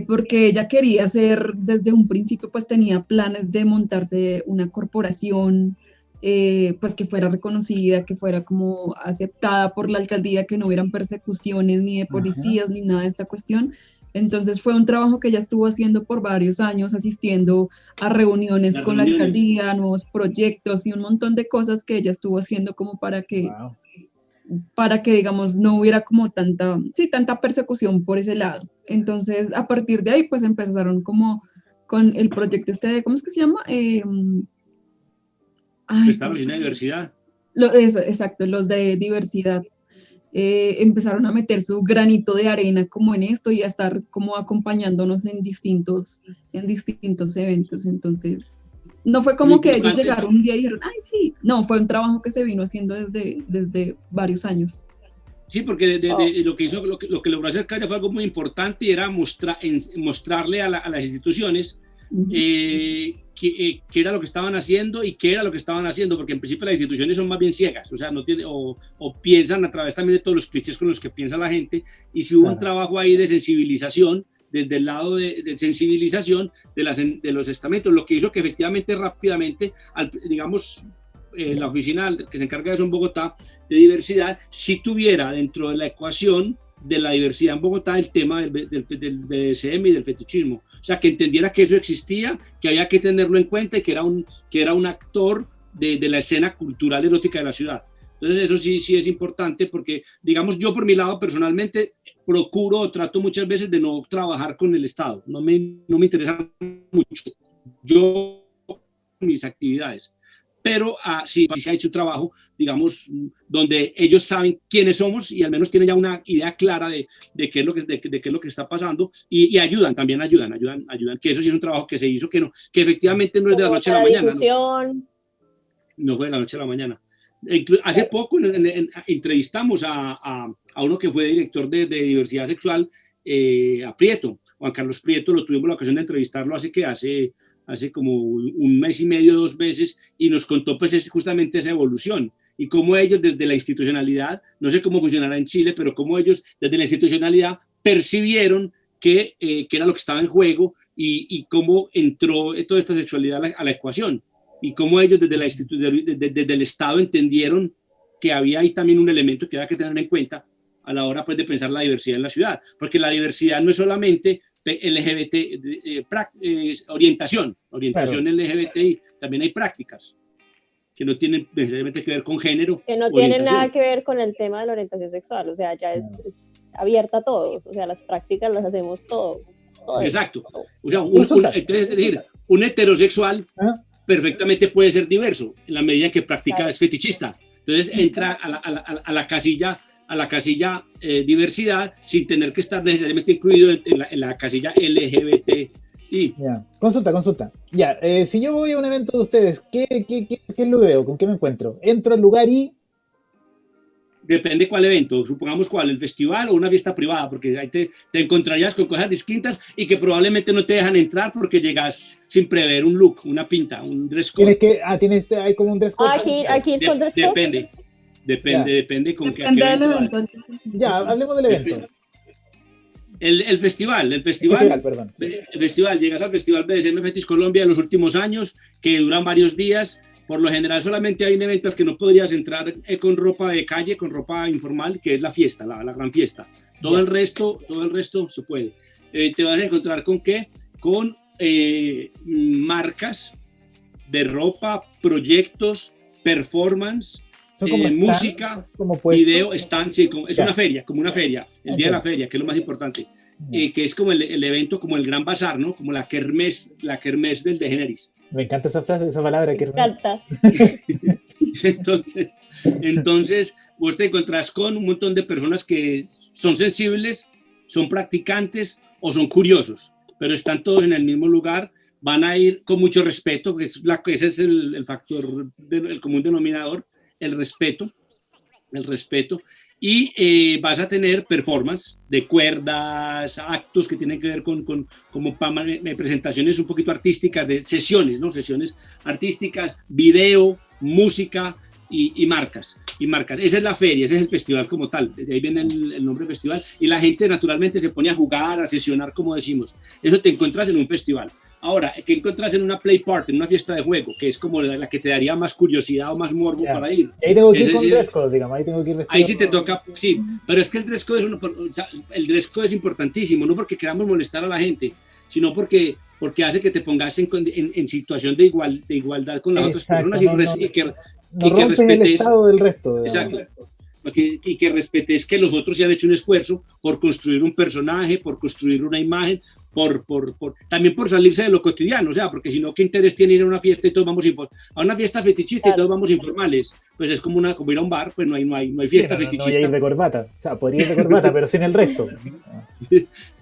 porque ella quería hacer, desde un principio, pues tenía planes de montarse una corporación pues que fuera reconocida, que fuera como aceptada por la alcaldía, que no hubieran persecuciones ni de policías ni nada de esta cuestión. Entonces fue un trabajo que ella estuvo haciendo por varios años, asistiendo a reuniones con la alcaldía, nuevos proyectos y un montón de cosas que ella estuvo haciendo como para que digamos, no hubiera como tanta persecución por ese lado. Entonces, a partir de ahí, pues empezaron como con el proyecto ¿cómo es que se llama?
Estamos en la diversidad.
Eso, exacto, los de diversidad. Empezaron a meter su granito de arena como en esto y a estar como acompañándonos en distintos eventos. Entonces, no fue como que ellos llegaron un día y dijeron, ay, sí. No, fue un trabajo que se vino haciendo desde varios años.
Sí, porque lo que logró hacer Calla fue algo muy importante y era mostrarle a las instituciones qué era lo que estaban haciendo y qué era lo que estaban haciendo, porque en principio las instituciones son más bien ciegas, o sea, no tienen, o piensan a través también de todos los clichés con los que piensa la gente, y si hubo un trabajo ahí de sensibilización, desde el lado de sensibilización de los estamentos, lo que hizo que efectivamente rápidamente, digamos, la oficina que se encarga de eso en Bogotá, de diversidad, sí tuviera dentro de la ecuación de la diversidad en Bogotá el tema del BDSM y del fetichismo. O sea, que entendiera que eso existía, que había que tenerlo en cuenta y que era un actor de la escena cultural erótica de la ciudad. Entonces eso sí es importante porque, digamos, yo por mi lado personalmente procuro o trato muchas veces de no trabajar con el Estado. No me interesa mucho. Yo, mis actividades. Pero sí se ha hecho un trabajo, digamos, donde ellos saben quiénes somos y al menos tienen ya una idea clara de qué es lo que está pasando y ayudan, que eso sí es un trabajo que se hizo, que efectivamente no es de la noche a la mañana. No fue de la noche a la mañana. Hace poco entrevistamos a uno que fue director de diversidad sexual, a Prieto, Juan Carlos Prieto, lo tuvimos la ocasión de entrevistarlo hace como un mes y medio, 2 meses, y nos contó pues justamente esa evolución y cómo ellos desde la institucionalidad, no sé cómo funcionará en Chile, pero cómo ellos desde la institucionalidad percibieron que era lo que estaba en juego y cómo entró toda esta sexualidad a la ecuación y cómo ellos desde el Estado entendieron que había ahí también un elemento que había que tener en cuenta a la hora pues, de pensar la diversidad en la ciudad, porque la diversidad no es solamente LGBT, orientación claro. LGBTI, también hay prácticas que no tienen necesariamente que ver con género.
Que no tienen nada que ver con el tema de la orientación sexual, o sea, ya es abierta a todos, o sea, las prácticas las hacemos todos.
Exacto. O sea, entonces, es decir, un heterosexual perfectamente puede ser diverso en la medida que practica es fetichista. Entonces entra a la casilla diversidad sin tener que estar necesariamente incluido en la casilla LGBTI.
Ya. Consulta. Ya, si yo voy a un evento de ustedes, ¿qué lo veo? ¿Con qué me encuentro? Entro al lugar y...
Depende cuál evento, supongamos cuál, el festival o una fiesta privada, porque ahí te encontrarías con cosas distintas y que probablemente no te dejan entrar porque llegas sin prever un look, una pinta, un dress code.
Hay como un dress code.
Aquí el dress code.
Depende con qué
evento. Ya, hablemos del evento.
El festival,
perdón. Sí.
El festival, llegas al Festival BDSM Fetish Colombia en los últimos años, que duran varios días. Por lo general solamente hay un evento al que no podrías entrar con ropa de calle, con ropa informal, que es la fiesta, la gran fiesta. Todo el resto se puede. Te vas a encontrar con ¿qué? Con marcas de ropa, proyectos, performance, música, video, stand, sí, es una feria, el día de la feria, que es lo más importante, que es como el evento, como el gran bazar, ¿no? Como la kermés del Degeneris.
Me encanta esa frase, esa palabra.
Me encanta.
Entonces, vos te encontrás con un montón de personas que son sensibles, son practicantes o son curiosos, pero están todos en el mismo lugar, van a ir con mucho respeto, que ese es el factor, el común denominador, el respeto, y vas a tener performance de cuerdas, actos que tienen que ver con como presentaciones un poquito artísticas, de sesiones, ¿no? Sesiones artísticas, video, música y marcas. Esa es la feria, ese es el festival como tal, de ahí viene el nombre festival, y la gente naturalmente se pone a jugar, a sesionar, como decimos. Eso te encuentras en un festival. Ahora, ¿qué encontrás en una play party, en una fiesta de juego? Que es como la que te daría más curiosidad o más morbo para ir.
Ahí tengo que ir
Es
con
decir,
dress code, digamos, ahí tengo que ir vestido.
ahí sí te toca, sí, pero es que el dress code el dress code es importantísimo, no porque queramos molestar a la gente, sino porque hace que te pongas en situación de igualdad con las otras personas y que
rompes
respetes
el estado del resto.
Exacto. Y que respetes que los otros se han hecho un esfuerzo por construir un personaje, por construir una imagen, también por salirse de lo cotidiano, o sea, porque si no, ¿qué interés tiene ir a una fiesta y todos vamos a una fiesta fetichista y todos vamos informales? Pues es como ir a un bar, pues no hay fiesta fetichista.
No voy a ir de corbata, o sea, podría ir de corbata, pero sin el resto.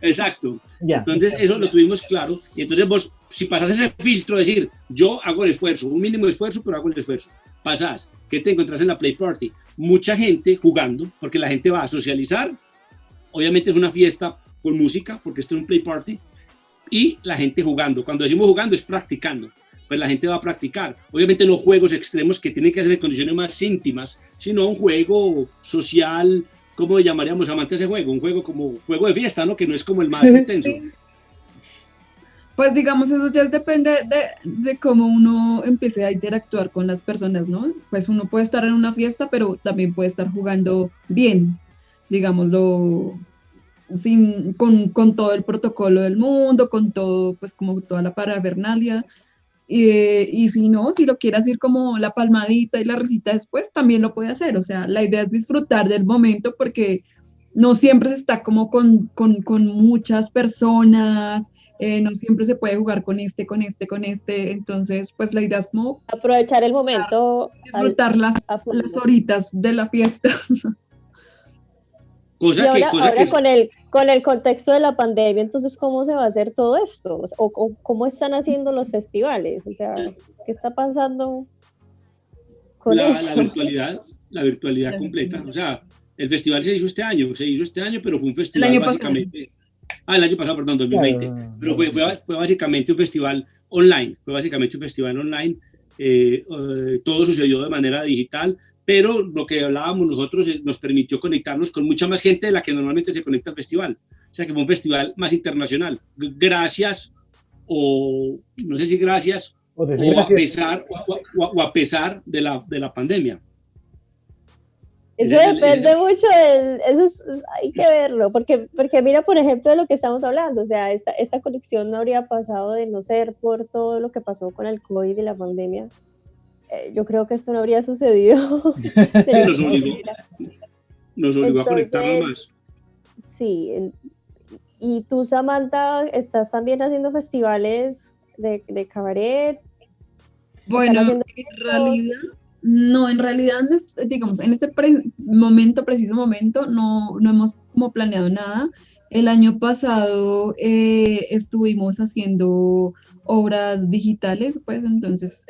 Exacto. Entonces, eso lo tuvimos claro, y entonces vos, si pasas ese filtro, decir, yo hago el esfuerzo, un mínimo de esfuerzo, pero hago el esfuerzo, pasás, ¿qué te encontrás en la play party? Mucha gente jugando, porque la gente va a socializar, obviamente es una fiesta con música, porque esto es un play party, y la gente jugando. Cuando decimos jugando es practicando, pues la gente va a practicar. Obviamente no juegos extremos que tienen que hacer en condiciones más íntimas, sino un juego social, ¿cómo le llamaríamos amantes de ese juego? Un juego como juego de fiesta, ¿no? Que no es como el más intenso.
Pues digamos, eso ya depende de cómo uno empiece a interactuar con las personas, ¿no? Pues uno puede estar en una fiesta, pero también puede estar jugando bien, digámoslo, con todo el protocolo del mundo, con todo, pues como toda la parafernalia. Y si no, si lo quiere hacer como la palmadita y la risita después, también lo puede hacer. O sea, la idea es disfrutar del momento porque no siempre se está como con muchas personas, no siempre se puede jugar con este. Entonces, pues la idea es como
aprovechar el momento.
Disfrutar las horitas de la fiesta.
Ahora con el contexto de la pandemia, entonces, ¿cómo se va a hacer todo esto? ¿O cómo están haciendo los festivales? O sea, ¿qué está pasando con eso?
La virtualidad completa. O sea, el festival se hizo este año, pero fue un festival básicamente... el año pasado, perdón, 2020. Claro. Pero fue básicamente un festival online. Todo sucedió de manera digital, pero lo que hablábamos nosotros nos permitió conectarnos con mucha más gente de la que normalmente se conecta al festival. O sea que fue un festival más internacional. Gracias, o no sé si gracias, o a pesar de la pandemia.
Eso depende mucho hay que verlo, porque mira, por ejemplo, de lo que estamos hablando, o sea, esta conexión no habría pasado de no ser por todo lo que pasó con el COVID y la pandemia. Yo creo que esto no habría sucedido.
Sí, nos obligó a conectarnos más.
Sí, y tú, Samantha, ¿estás también haciendo festivales de cabaret?
Bueno, en realidad, digamos, en este preciso momento, no hemos como planeado nada. El año pasado estuvimos haciendo obras digitales, pues entonces,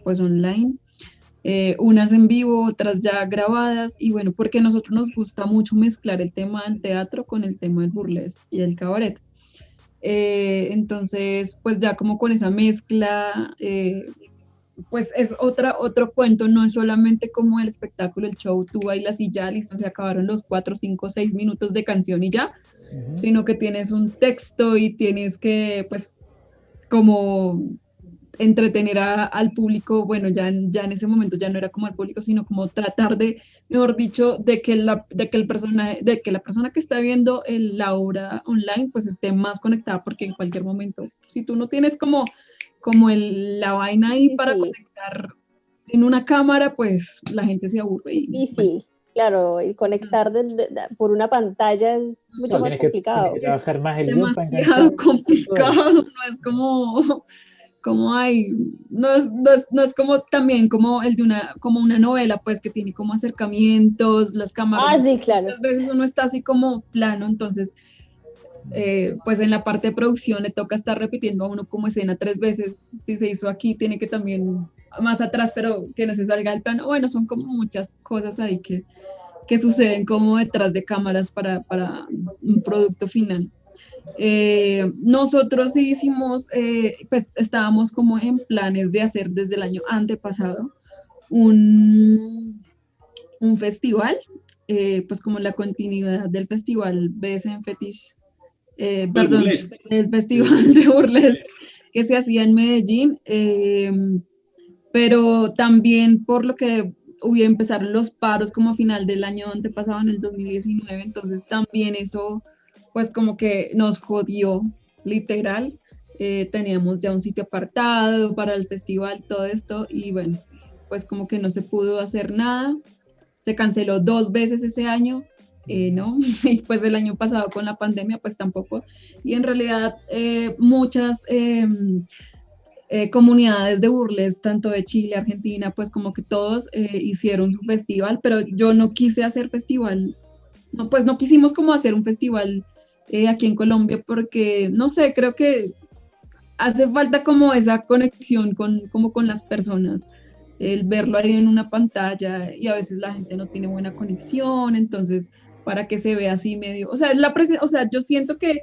pues online, unas en vivo, otras ya grabadas, y bueno, porque a nosotros nos gusta mucho mezclar el tema del teatro con el tema del burlesque y el cabaret. Entonces, pues ya como con esa mezcla, pues es otro cuento, no es solamente como el espectáculo, el show, tú bailas y ya, listo, se acabaron los 4, 5, 6 minutos de canción y ya, sino que tienes un texto y tienes que, pues, como entretener al público, bueno, ya en ese momento ya no era como al público, sino como tratar de, mejor dicho, de que la persona que está viendo la obra online, pues esté más conectada, porque en cualquier momento, si tú no tienes como la vaina ahí para conectar en una cámara, pues la gente se aburre.
Sí, claro, y conectar por una pantalla es mucho más complicado.
Tienes que trabajar más el
guión para enganchar. Demasiado complicado, no es como hay, no es como también como el de una novela, pues que tiene como acercamientos, las cámaras.
Sí, claro.
Muchas veces uno está así como plano, entonces pues en la parte de producción le toca estar repitiendo a uno como escena 3 veces. Si se hizo aquí, tiene que también más atrás, pero que no se salga del plano. Bueno, son como muchas cosas ahí que suceden como detrás de cámaras para un producto final. Nosotros sí hicimos, pues estábamos como en planes de hacer desde el año antepasado un festival, pues como la continuidad del festival BDSM Fetish, perdón, el festival de burlesque que se hacía en Medellín, pero también por lo que empezaron los paros como a final del año antepasado, en el 2019, entonces también eso pues como que nos jodió, literal. Teníamos ya un sitio apartado para el festival, todo esto, y bueno, pues como que no se pudo hacer nada, se canceló 2 veces ese año, ¿no? Y pues el año pasado con la pandemia pues tampoco, y en realidad muchas comunidades de burles, tanto de Chile, Argentina, pues como que todos hicieron su festival, pero yo no quise hacer festival, no, pues no quisimos como hacer un festival aquí en Colombia, porque no sé, creo que hace falta como esa conexión como con las personas, el verlo ahí en una pantalla, y a veces la gente no tiene buena conexión, entonces para que se vea así medio, o sea, o sea, yo siento que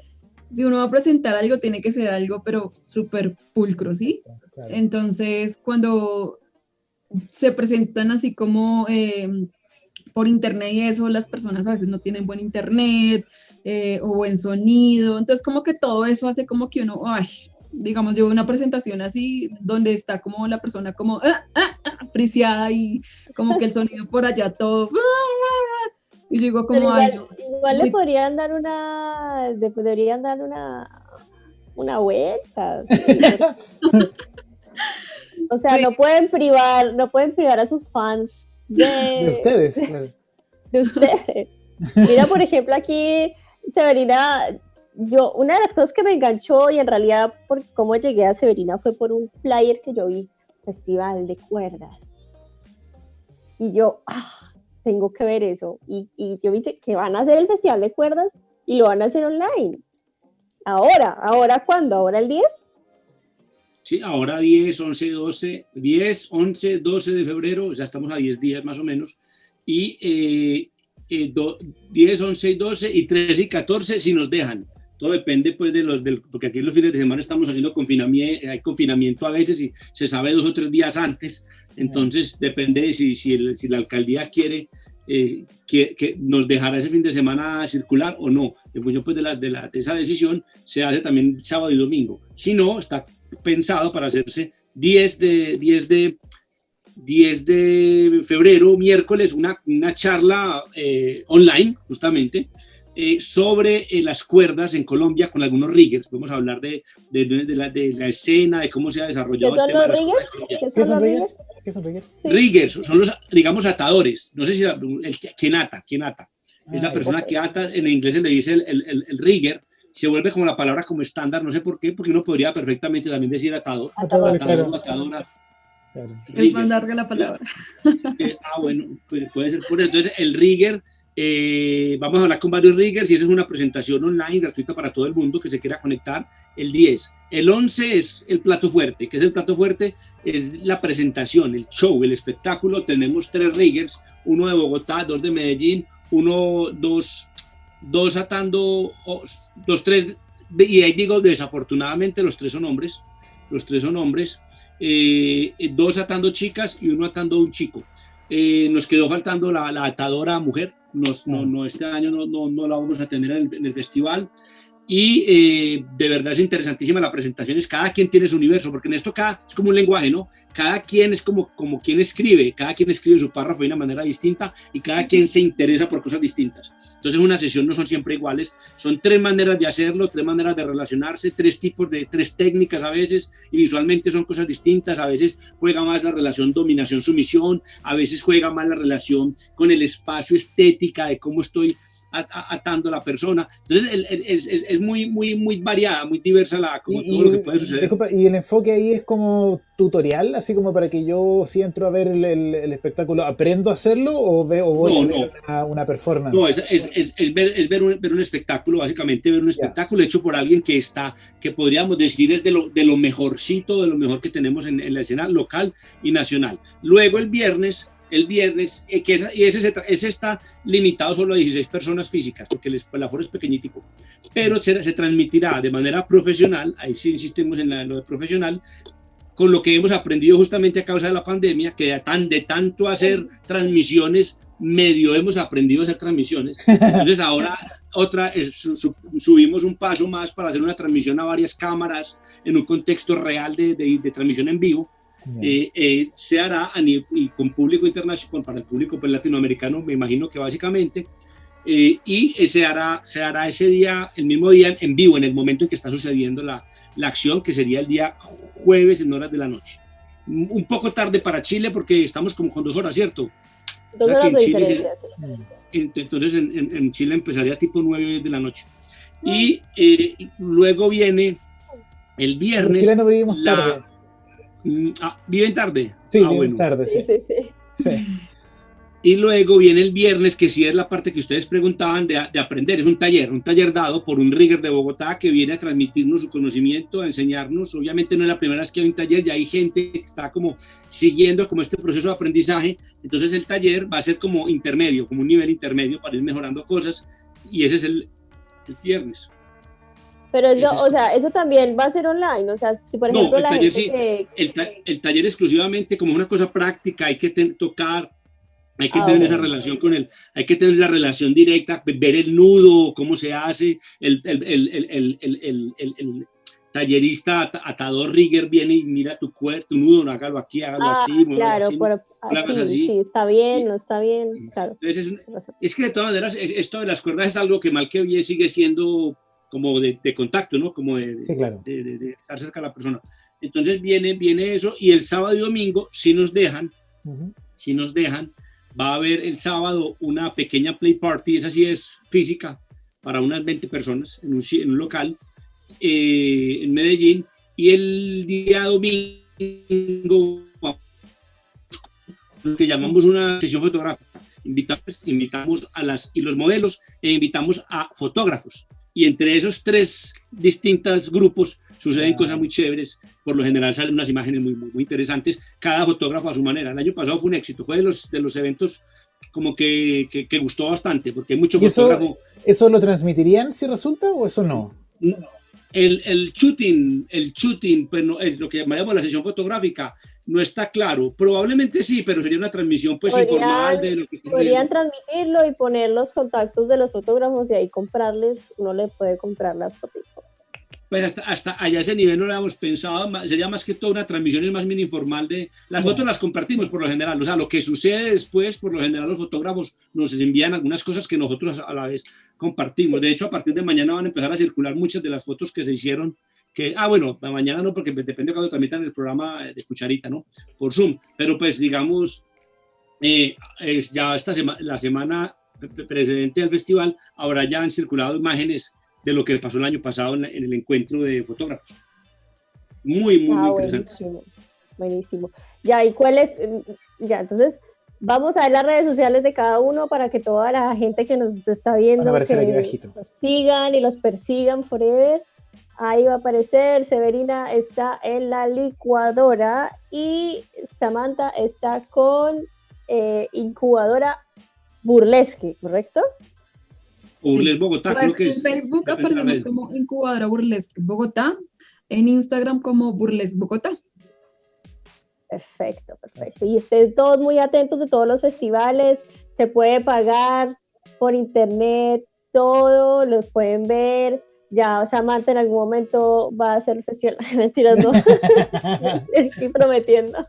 si uno va a presentar algo, tiene que ser algo, pero súper pulcro, ¿sí?
Claro.
Entonces, cuando se presentan así como por internet y eso, las personas a veces no tienen buen internet o buen sonido, entonces como que todo eso hace como que uno, ay, digamos, yo una presentación así, donde está como la persona como friseada y como que el sonido por allá todo, y yo digo como,
Pero
ay,
igual le podrían dar una vuelta. O sea,
Sí.
no pueden privar a sus fans
De ustedes, claro.
de ustedes. Mira, por ejemplo, aquí, Severina, una de las cosas que me enganchó, y en realidad por cómo llegué a Severina, fue por un flyer que yo vi, Festival de Cuerdas. Y yo, tengo que ver eso. Y yo vi que van a hacer el Festival de Cuerdas y lo van a hacer online. ¿Ahora cuándo? ¿Ahora el 10?
Sí, ahora 10, 11, 12 de febrero, ya estamos a 10 días más o menos, y 10, 11 y 12 y 13 y 14 si nos dejan. Todo depende pues porque aquí los fines de semana estamos haciendo confinamiento, hay confinamiento a veces y se sabe 2 o 3 días antes, entonces depende de si la alcaldía quiere que nos dejará ese fin de semana circular o no. En función pues de esa decisión se hace también sábado y domingo. Si no, está pensado para hacerse 10 de febrero, miércoles, una charla online justamente sobre las cuerdas en Colombia con algunos riggers. Vamos a hablar de la escena, de cómo se ha desarrollado el tema de las cuerdas en Colombia.
¿Qué son riggers? ¿Qué son riggers?
Sí.
Riggers son los, digamos, atadores. No sé si quien ata. Es la persona que ata, en inglés se le dice el rigger. Se vuelve como la palabra como estándar, no sé por qué, porque uno podría perfectamente también decir atador.
Atador,
Atador,
claro.
atadora.
Claro.
es más larga la palabra.
Bueno, puede ser por eso. Entonces, el rigger, vamos a hablar con varios riggers y esa es una presentación online gratuita para todo el mundo que se quiera conectar el 10. El 11 es el plato fuerte. ¿Qué es el plato fuerte? Es la presentación, el show, el espectáculo. Tenemos 3 riggers, uno de Bogotá, 2 de Medellín, dos atando, 3, y ahí digo desafortunadamente los 3 son hombres, 2 atando chicas y 1 atando un chico. Nos quedó faltando la atadora mujer, este año no la vamos a tener en el festival. Y de verdad es interesantísima la presentación, cada quien tiene su universo, porque en esto es como un lenguaje, ¿no? Cada quien es como quien escribe, cada quien escribe su párrafo de una manera distinta y cada quien se interesa por cosas distintas. Entonces una sesión no son siempre iguales, son 3 maneras de hacerlo, 3 maneras de relacionarse, 3 técnicas a veces, y visualmente son cosas distintas. A veces juega más la relación dominación-sumisión, a veces juega más la relación con el espacio, estética de cómo estoy atando a la persona. Entonces es muy variada, muy diversa todo lo que puede suceder.
Disculpa, y el enfoque ahí es como tutorial, así como para que yo, si entro a ver el espectáculo, ¿aprendo a hacerlo o voy a ver una performance?
No, es ver un espectáculo, básicamente ver un espectáculo hecho por alguien que podríamos decir es de lo mejorcito, de lo mejor que tenemos en la escena local y nacional. Luego el viernes, ese está limitado solo a 16 personas físicas, porque el aforo es pequeñitico, pero se transmitirá de manera profesional, ahí sí insistimos en lo de profesional, con lo que hemos aprendido justamente a causa de la pandemia, que de tanto hacer transmisiones medio hemos aprendido a hacer transmisiones. Entonces ahora subimos un paso más para hacer una transmisión a varias cámaras en un contexto real de transmisión en vivo. Se hará y con público internacional, para el público pues, latinoamericano, me imagino que básicamente, y se hará ese día, el mismo día en vivo, en el momento en que está sucediendo la acción, que sería el día jueves en horas de la noche. Un poco tarde para Chile porque estamos como con 2 horas, ¿cierto?
2 horas de diferencia, sí.
Entonces en Chile empezaría tipo 9 o 10 de la noche. Y luego viene el viernes.
Los chilenos vivimos tarde.
¿Viven tarde?
Sí, viven
bueno.
tarde, sí. Sí.
Y luego viene el viernes, que sí es la parte que ustedes preguntaban de aprender. Es un taller dado por un rigger de Bogotá que viene a transmitirnos su conocimiento, a enseñarnos. Obviamente no es la primera vez que hay un taller, ya hay gente que está como siguiendo como este proceso de aprendizaje. Entonces el taller va a ser como intermedio, como un nivel intermedio para ir mejorando cosas. Y ese es el viernes.
Pero eso, o sea, eso también va a ser online, o sea, si por ejemplo
el taller sí, el taller exclusivamente como una cosa práctica, hay que tocar, hay que tener esa relación con él, hay que tener la relación directa, ver el nudo, cómo se hace, el tallerista atador rigger viene y mira tu nudo, hágalo aquí, hágalo así,
claro,
así.
Sí, está bien, no está bien, claro.
Entonces es que de todas maneras esto de las cuerdas es algo que mal que bien sigue siendo como de contacto, ¿no? Como
sí, claro.
de estar cerca de la persona. Entonces viene eso, y el sábado y domingo, si nos dejan, va a haber el sábado una pequeña play party, esa sí es física, para unas 20 personas en un local en Medellín, y el día domingo lo que llamamos una sesión fotográfica. Invitamos a los modelos e invitamos a fotógrafos. Y entre esos 3 distintos grupos suceden cosas muy chéveres. Por lo general salen unas imágenes muy, muy, muy interesantes, cada fotógrafo a su manera. El año pasado fue un éxito, fue de los eventos como que gustó bastante, porque hay mucho fotógrafo.
¿Eso lo transmitirían si resulta o eso no?
El shooting, pues no, lo que llamaríamos la sesión fotográfica, no está claro. Probablemente sí, pero sería una transmisión pues informal de lo que
podrían transmitirlo y poner los contactos de los fotógrafos y ahí comprarles, uno le puede comprar las fotos.
Pero hasta allá ese nivel no lo habíamos pensado, sería más que todo una transmisión más bien informal de las fotos. Las compartimos por lo general, o sea, lo que sucede después, por lo general los fotógrafos nos envían algunas cosas que nosotros a la vez compartimos. De hecho, a partir de mañana van a empezar a circular muchas de las fotos que se hicieron, bueno, mañana no, porque depende de cuando transmitan el programa de Cucharita, ¿no? Por Zoom, pero pues digamos, ya la semana precedente al festival, ahora ya han circulado imágenes de lo que pasó el año pasado en el encuentro de fotógrafos. Muy, muy, muy interesante.
Buenísimo. Ya, ¿y cuál es? Ya, entonces, vamos a ver las redes sociales de cada uno para que toda la gente que nos está viendo que los sigan y los persigan forever. Ahí va a aparecer, Severina está en la licuadora y Samantha está con incubadora burlesque, ¿correcto?
Burlesque Bogotá,
pues
creo que es.
En Facebook aparecemos como Incubadora Burlesque Bogotá, en Instagram como Burlesque Bogotá.
Perfecto. Y estén todos muy atentos de todos los festivales, se puede pagar por internet, todo, los pueden ver. Ya Samantha en algún momento va a hacer el festival. Mentiras, no. Estoy prometiendo.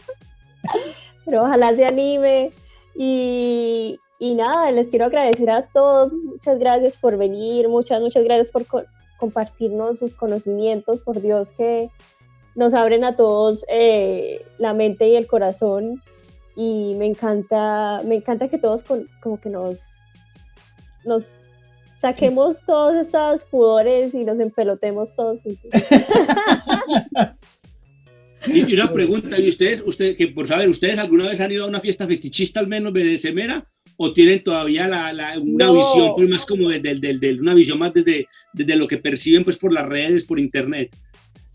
Pero ojalá se anime. Y nada, les quiero agradecer a todos, muchas gracias por venir, muchas gracias por compartirnos sus conocimientos, por Dios que nos abren a todos la mente y el corazón, y me encanta que todos como que nos saquemos todos estos pudores y nos empelotemos todos juntos.
Y una pregunta, ¿y ustedes, que por saber, ustedes alguna vez han ido a una fiesta fetichista al menos BDSMera? ¿O tienen todavía una visión pues, más como una visión más desde lo que perciben pues por las redes, por internet?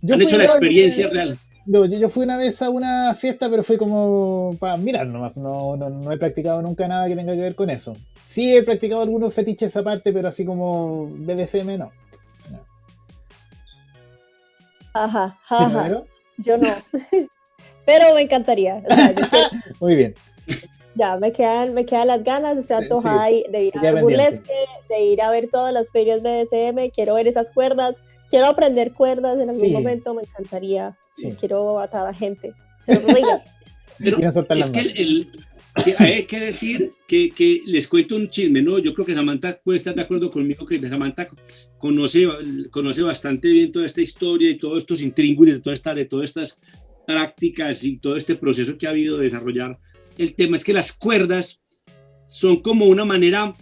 ¿Han hecho la experiencia real?
Yo fui una vez a una fiesta, pero fue como para mirar nomás. No he practicado nunca nada que tenga que ver con eso. Sí he practicado algunos fetiches aparte, pero así como BDSM no.
Ajá. Yo no. Pero me encantaría. O sea,
muy bien.
Ya, me quedan las ganas, estoy antojada de ir a
queda
ver
pendiente.
burlesque, de ir a ver todas las ferias BDSM, quiero ver esas cuerdas, quiero aprender cuerdas en algún
Sí.
momento, me encantaría,
Sí.
quiero matar a gente. Pero riga.
Pero
Y no soltar
es
las
que,
manos.
que hay que decir que les cuento un chisme, ¿no? Yo creo que Samantha puede estar de acuerdo conmigo, que Samantha conoce bastante bien toda esta historia y todos estos intríngulis de todas estas prácticas y todo este proceso que ha habido de desarrollar. El tema es que las cuerdas son como una manera,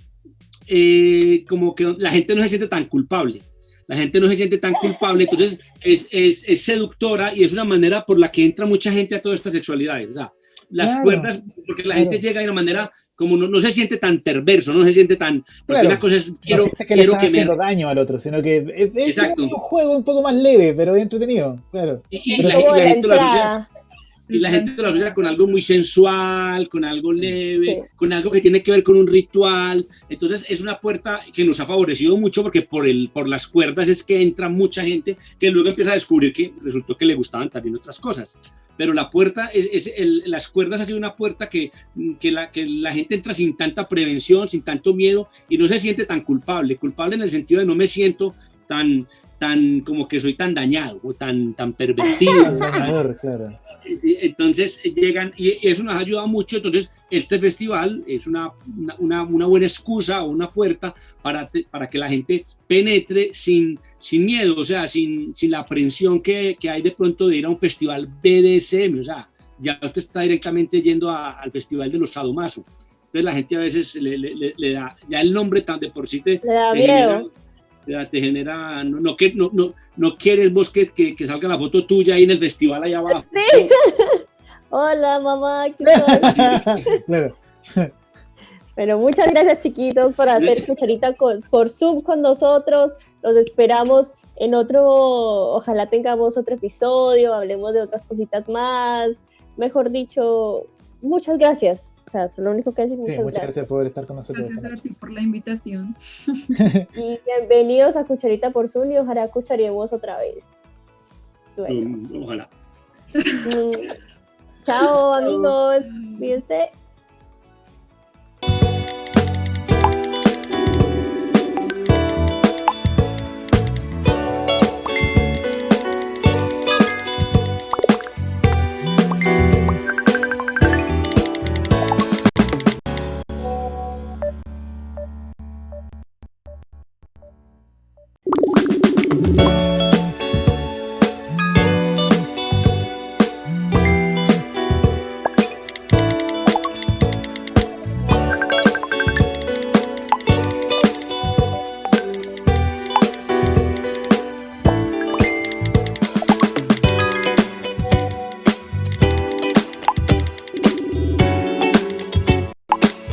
como que la gente no se siente tan culpable. La gente no se siente tan culpable, entonces es seductora y es una manera por la que entra mucha gente a todas estas sexualidades. O sea, las
Claro,
cuerdas, porque la
claro.
gente llega de una manera como no se siente tan perverso, no se siente tan. Porque
Claro.
una cosa es
No
quiero
sientes que le estás
que me.
haciendo daño al otro, sino que es
Exacto.
un juego un poco más leve, pero es entretenido. Claro.
Y
Pero
la,
sí,
Como
y la
la
gente lo asocia.
entrada.
Y la gente lo asocia con algo muy sensual, con algo leve,
Sí.
con algo que tiene que ver con un ritual. Entonces es una puerta que nos ha favorecido mucho porque por las cuerdas es que entra mucha gente que luego empieza a descubrir que resultó que le gustaban también otras cosas. Pero la puerta, las cuerdas ha sido una puerta que la gente entra sin tanta prevención, sin tanto miedo y no se siente tan culpable. Culpable en el sentido de no me siento tan como que soy tan dañado o tan pervertido.
Dañador, claro.
Entonces llegan y eso nos ha ayudado mucho. Entonces este festival es una buena excusa o una puerta para que la gente penetre sin miedo, o sea, sin la aprensión que hay de pronto de ir a un festival BDSM, o sea, ya usted está directamente yendo al festival de los sadomaso. Entonces la gente a veces le da, ya el nombre tan de por sí te
da
miedo. Te genera, no quieres vos que salga la foto tuya ahí en el festival allá abajo.
Sí. Hola, mamá, ¿qué tal?
Claro.
Bueno, muchas gracias, chiquitos, por hacer cucharita por Zoom con nosotros. Los esperamos en otro, ojalá tengamos otro episodio, hablemos de otras cositas más. Mejor dicho, muchas gracias. O sea, es lo único que decir.
Sí, muchas gracias por estar con nosotros.
Gracias a ti por la invitación.
Y bienvenidos a Cucharita por Zoom y ojalá cucharemos otra vez. Bueno.
Ojalá.
Chao, amigos. Cuídense.